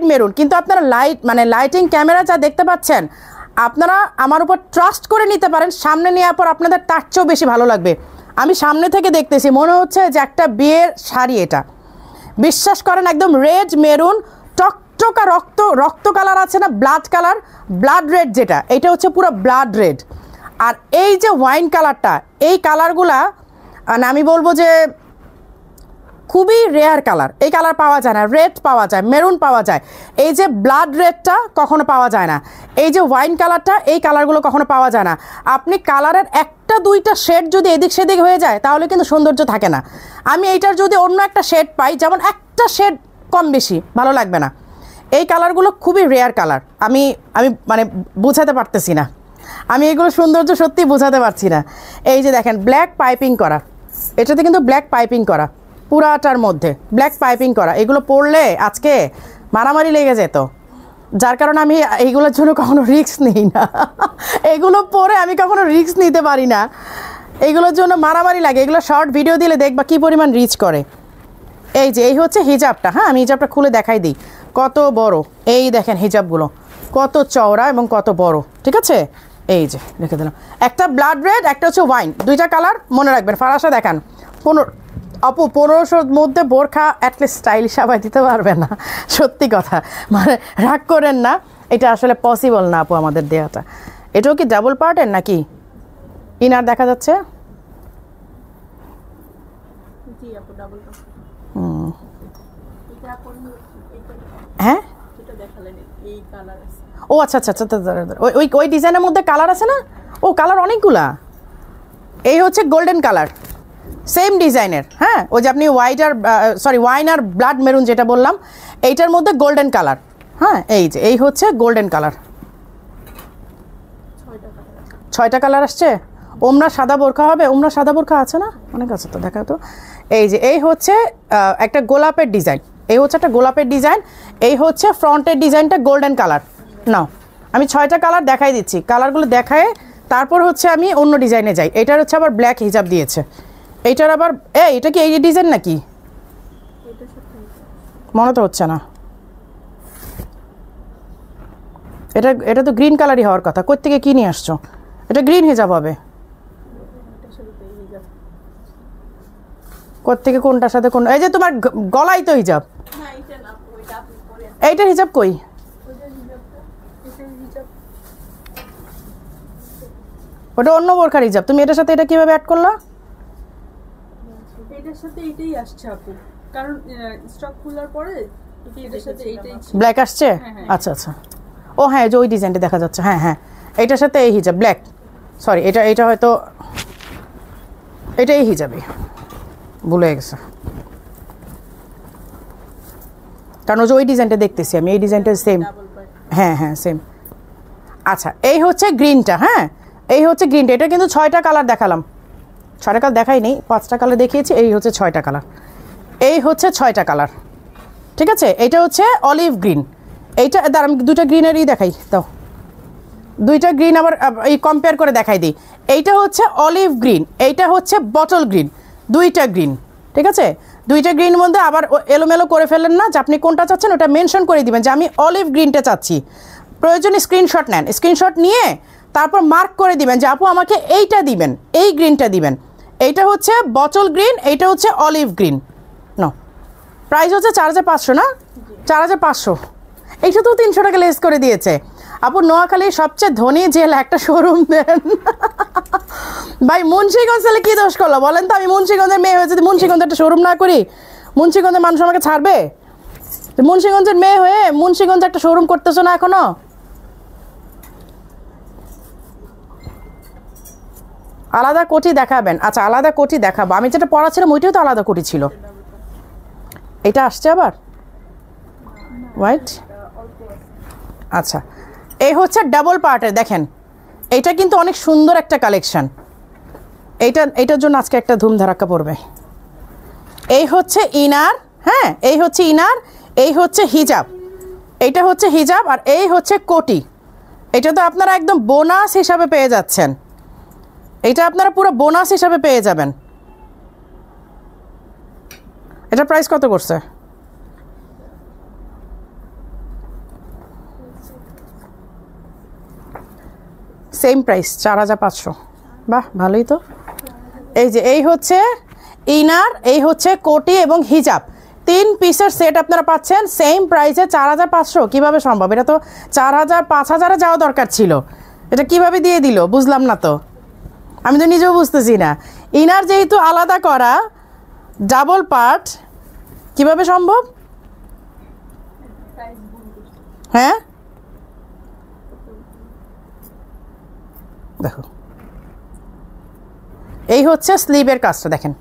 মেরুন, কিন্তু আপনারা লাইটিং ক্যামেরা যা দেখতে পাচ্ছেন, আপনারা আমার উপর ট্রাস্ট করে নিতে পারেন। সামনে নেওয়ার পর আপনাদের তার চেয়েও বেশি ভালো লাগবে। আমি সামনে থেকে দেখতেছি, মনে হচ্ছে যে একটা বিয়ের শাড়ি। এটা বিশ্বাস করেন, একদম রেড মেরুন, টকটকা রক্ত কালার আছে না, ব্লাড রেড, যেটা এটা হচ্ছে পুরো ব্লাড রেড। আর এই যে ওয়াইন কালারটা, এই কালারগুলা মানে আমি বলবো যে খুবই রেয়ার কালার। এই কালার পাওয়া যায় না, রেড পাওয়া যায়, মেরুন পাওয়া যায়, এই যে ব্লাড রেডটা কখনো পাওয়া যায় না, এই যে ওয়াইন কালারটা, এই কালারগুলো কখনো পাওয়া যায় না। আপনি কালারের একটা দুইটা শেড যদি এদিক সেদিক হয়ে যায়, তাহলে কিন্তু সৌন্দর্য থাকে না। আমি এইটার যদি অন্য একটা শেড পাই, যেমন একটা শেড কম বেশি, ভালো লাগবে না। এই কালারগুলো খুবই রেয়ার কালার। আমি মানে বোঝাতে পারতেছি না, আমি এগুলো সৌন্দর্য সত্যি বোঝাতে পারছি না। এই যে দেখেন ব্ল্যাক পাইপিং করা, এটাতে কিন্তু ব্ল্যাক পাইপিং করা, পুরাটার মধ্যে ব্ল্যাক পাইপিং করা। এগুলো পরলে আজকে মারামারি লেগে যেত, যার কারণে আমি এইগুলোর জন্য কখনো রিস্ক নিই না। এগুলো পরে আমি কখনো রিস্ক নিতে পারি না, এগুলোর জন্য মারামারি লাগে। এগুলো শর্ট ভিডিও দিলে দেখবা কী পরিমাণ রিচ করে। এই যে এই হচ্ছে হিজাবটা, হ্যাঁ আমি হিজাবটা খুলে দেখাই দিই কত বড়। এই দেখেন হিজাবগুলো কত চওড়া এবং কত বড়, ঠিক আছে। এই যে রেখে দিলাম, একটা ব্লাড রেড, একটা হচ্ছে ওয়াইন, দুইটা কালার মনে রাখবেন। ফারাসা দেখান 1500 মধ্যে বোরখা অ্যাটলিস্ট স্টাইলিশ সবাই দিতে পারবে না, সত্যি কথা। মানে রাগ করেন না, এটা আসলে পসিবল না আপু আমাদের দেওয়াটা। এটাও কি ডাবল পার্টের নাকি? ইনার দেখা যাচ্ছে, হ্যাঁ ও আচ্ছা, ওই ডিজাইনের মধ্যে কালার আছে না? ও কালার অনেকগুলা। এই হচ্ছে গোল্ডেন কালার, সেম ডিজাইনের, হ্যাঁ ওই যে আপনি ওয়াইন আর ব্লাড মেরুন যেটা বললাম, এইটার মধ্যে গোল্ডেন কালার। হ্যাঁ এই যে এই হচ্ছে গোল্ডেন কালার, 6টা কালার আসছে। ওমরা সাদা বোরখা হবে, ওমরা সাদা বোরখা আছে না, অনেক আছে তো, দেখা তো। এই যে এই হচ্ছে একটা গোলাপের ডিজাইন, এই হচ্ছে একটা গোলাপের ডিজাইন, এই হচ্ছে ফ্রন্টের ডিজাইনটা গোল্ডেন কালার। নাও আমি 6টা কালার দেখাই দিচ্ছি, কালারগুলো দেখায় তারপর হচ্ছে আমি অন্য ডিজাইনে যাই। এটার হচ্ছে আবার ব্ল্যাক হিজাব দিয়েছে, এইটার আবার এটা কি এই ডিজাইন নাকি মনে তো হচ্ছে না। এটা তো গ্রিন কালারই হওয়ার কথা, কোত্থেকে কি নিয়ে আসছো? এটা গ্রিন হিজাব হবে কোত্থেকে, কোনটার সাথে কোন? এই যে তোমার গলায় তো হিজাব, এইটার হিজাব কই? ওটা অন্য বোরখার হিজাব, তুমি এটার সাথে এটা কিভাবে অ্যাড করলা? এটার সাথে এটাই আসছে আপু, কারণ স্টক খোলার পরে এটার সাথে এইটাই ব্ল্যাক আসছে। আচ্ছা আচ্ছা, ও হ্যাঁ যে ওই ডিজাইনটা দেখা যাচ্ছে, হ্যাঁ হ্যাঁ এইটার সাথে এই হিজাব ব্ল্যাক, সরি এটা হয়তো এটাই হিজাবে, ভুলে গেছে। কারণ ওই ডিজাইনটা দেখতেছি আমি, এই ডিজাইনটা সেম, হ্যাঁ হ্যাঁ সেম। আচ্ছা এই হচ্ছে গ্রিনটা, হ্যাঁ এই হচ্ছে গ্রিনটা। এটা কিন্তু 6টা কালার দেখালাম, 6টা কালার দেখাই নেই, 5টা কালার দেখিয়েছি। এই হচ্ছে 6টা কালার, এই হচ্ছে 6টা কালার, ঠিক আছে। এইটা হচ্ছে অলিভ গ্রিন, এইটা আমি 2টা গ্রিনেরই দেখাই দাও, 2টা গ্রিন আবার এই কম্পেয়ার করে দেখাই দিই। এইটা হচ্ছে অলিভ গ্রিন, এইটা হচ্ছে বটল গ্রিন, 2টা গ্রিন, ঠিক আছে। 2টা গ্রিন মধ্যে আবার এলোমেলো করে ফেলেন না, যে আপনি কোনটা চাচ্ছেন ওটা মেনশন করে দিবেন যে আমি অলিভ গ্রিনটা চাচ্ছি। প্রয়োজনে স্ক্রিনশট নেন, স্ক্রিনশট নিয়ে তারপর মার্ক করে দিবেন যে আপু আমাকে এইটা দিবেন, এই গ্রিনটা দিবেন। এইটা হচ্ছে বটল গ্রিন, এইটা হচ্ছে অলিভ গ্রিন। নো প্রাইস হচ্ছে 4500 না, 4500। এইটা তো 300 টাকা লেস করে দিয়েছে আপু। নোয়াখালীর সবচেয়ে ধনী জেলা, একটা শোরুম দেন ভাই। মুন্সিগঞ্জ তাহলে কী দোষ করলো বলেন তো? আমি মুন্সিগঞ্জের মেয়ে হয়ে যদি মুন্সিগঞ্জে একটা শোরুম না করি, মুন্সিগঞ্জের মানুষ আমাকে ছাড়বে? মুন্সিগঞ্জের মেয়ে হয়ে মুন্সিগঞ্জে একটা শোরুম করতেছো না এখনো? আলাদা কোটি দেখাবেন? আচ্ছা আলাদা কোটি দেখাবো, আমি যেটা পড়াচ্ছিলাম ওইটাও তো আলাদা কোটি ছিল। এটা আসছে আবার হোয়াইট। আচ্ছা, এই হচ্ছে ডাবল পার্টের, দেখেন এটা কিন্তু অনেক সুন্দর একটা কালেকশন। এইটার জন্য আজকে একটা ধুমধারাক্কা পড়বে। এই হচ্ছে ইনার, হ্যাঁ এই হচ্ছে ইনার, এই হচ্ছে হিজাব, এইটা হচ্ছে হিজাব, আর এই হচ্ছে কোটি। এটা তো আপনারা একদম বোনাস হিসাবে পেয়ে যাচ্ছেন, এটা আপনারা পুরো বোনাস হিসাবে পেয়ে যাবেন। এটা প্রাইস কত করছে? Same price 4500। বাহ ভালোই তো। এই যে এই হচ্ছে ইনার, এই হচ্ছে কোটি এবং হিজাব, 3 পিসের সেট আপনারা পাচ্ছেন সেম প্রাইসে 4500। কিভাবে সম্ভব? এটা তো 4000 5000-এ যাওয়া দরকার ছিল, এটা কিভাবে দিয়ে দিল বুঝলাম না তো, আমি তো নিজেও বুঝতেছি না। ইনার যেহেতু আলাদা করা ডাবল পার্ট, কিভাবে সম্ভব? হ্যাঁ দেখো, এই হচ্ছে স্লিভের কাজটা, দেখেন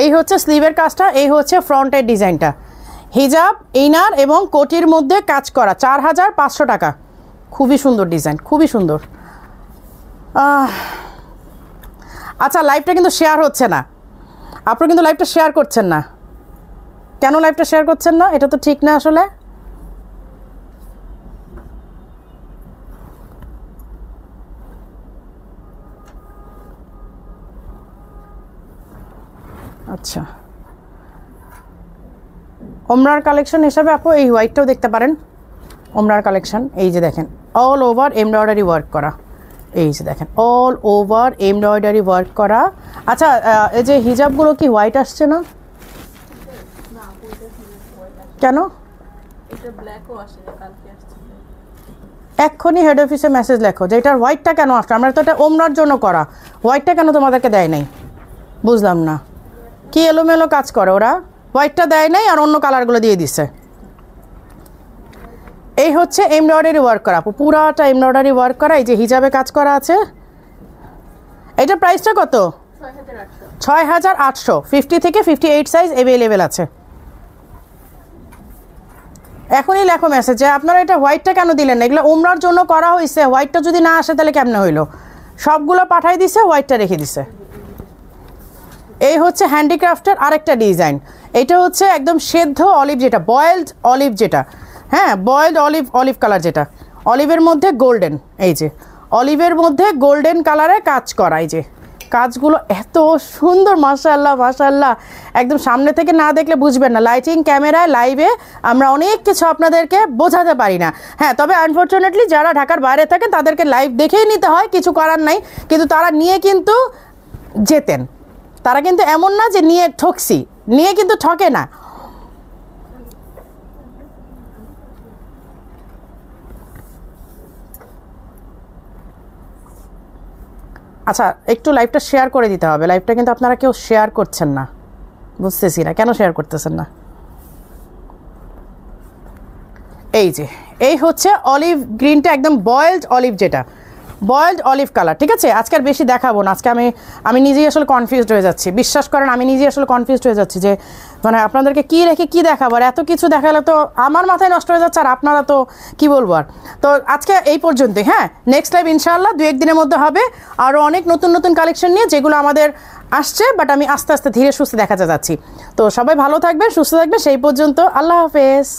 এই হচ্ছে স্লিভের কাজটা, এই হচ্ছে ফ্রন্টের ডিজাইনটা। হিজাব ইনার এবং কোটির মধ্যে কাজ করা, 4500 টাকা। খুবই সুন্দর ডিজাইন, খুবই সুন্দর। আচ্ছা, লাইভটা কিন্তু শেয়ার হচ্ছে না, আপনারা কিন্তু লাইভটা শেয়ার করছেন না, কেন লাইভটা শেয়ার করছেন না? এটা তো ঠিক না আসলে। আচ্ছা, ওমরার কালেকশন হিসাবে আপু এই হোয়াইটটাও দেখতে পারেন, ওমরার কালেকশন। এই যে দেখেন অল ওভার এমব্রয়ডারি ওয়ার্ক করা, এই যে দেখেন অল ওভার এমব্রয়ডারি ওয়ার্ক করা। আচ্ছা, এই যে হিজাবগুলো কি হোয়াইট আসছে না কেন? এক্ষুনি হেড অফিসে মেসেজ লেখো যে এটার হোয়াইটটা কেন আসছে, আমরা তো এটা ওমরার জন্য করা, হোয়াইটটা কেন তোমাদেরকে দেয় নাই? বুঝলাম না, কি এলোমেলো কাজ করে ওরা, হোয়াইটটা দেয় নাই আর অন্য কালারগুলো দিয়ে দিছে। এই হচ্ছে এমব্রয়ডারি ওয়ার্ক করা, পুরাটা এমব্রয়ডারি ওয়ার্ক করা, এই যে হিজাবে কাজ করা আছে। এটা প্রাইসটা কত? 6800। 50 থেকে 58 সাইজ অ্যাভেলেবেল আছে। এখনই লেখো মেসেজে আপনারা এটা হোয়াইটটা কেন দিলেন না, এগুলো ওমরার জন্য করা হয়েছে, হোয়াইটটা যদি না আসে তাহলে কেমনে হইলো? সবগুলো পাঠাই দিছে, হোয়াইটটা রেখে দিছে। এই হচ্ছে হ্যান্ডিক্রাফটের আরেকটা ডিজাইন, এটা হচ্ছে একদম সেদ্ধ অলিভ, যেটা বয়েলড অলিভ, যেটা হ্যাঁ বয়েলড অলিভ কালার, যেটা অলিভের মধ্যে গোল্ডেন, এই যে অলিভের মধ্যে গোল্ডেন কালারে কাজ করা। এই যে কাজগুলো এত সুন্দর, মাশাআল্লাহ মাশাআল্লাহ, একদম সামনে থেকে না দেখলে বুঝবেন না, লাইটিং ক্যামেরায় লাইভে আমরা অনেক কিছু আপনাদেরকে বোঝাতে পারি না। হ্যাঁ, তবে আনফর্চুনেটলি যারা ঢাকার বাইরে থাকেন তাদেরকে লাইভ দেখেই নিতে হয়, কিছু করার নাই, কিন্তু তারা নিয়ে কিন্তু যেতেন, তারা কিন্তু এমন না যে নিয়ে ঠকছি, নিয়ে কিন্তু ঠকে না। আচ্ছা, একটু লাইভটা শেয়ার করে দিতে হবে, লাইভটা কিন্তু আপনারা কেউ শেয়ার করছেন না, বুঝতেছি না কেন শেয়ার করতেছেন না। এই যে এই হচ্ছে অলিভ গ্রিনটা, একদম বয়েলড অলিভ, যেটা বয়েলড অলিভ কালার। ঠিক আছে, আজকে আর বেশি দেখাবো না, আজকে আমি নিজেই আসলে কনফিউজড হয়ে যাচ্ছি, বিশ্বাস করেন আমি নিজেই আসলে কনফিউজড হয়ে যাচ্ছি যে মানে আপনাদেরকে কী রেখে কী দেখাবো, আর এত কিছু দেখালে তো আমার মাথায় নষ্ট হয়ে যাচ্ছে, আর আপনারা তো কী বলবো আর। তো আজকে এই পর্যন্তই, হ্যাঁ নেক্সট লাইভ ইনশাআল্লাহ 2-1 দিনের মধ্যে হবে, আরও অনেক নতুন নতুন কালেকশন নিয়ে, যেগুলো আমাদের আসছে, বাট আমি আস্তে আস্তে ধীরে সুস্থে দেখাতে যাচ্ছি। তো সবাই ভালো থাকবেন, সুস্থ থাকবেন, সেই পর্যন্ত আল্লাহ হাফেজ।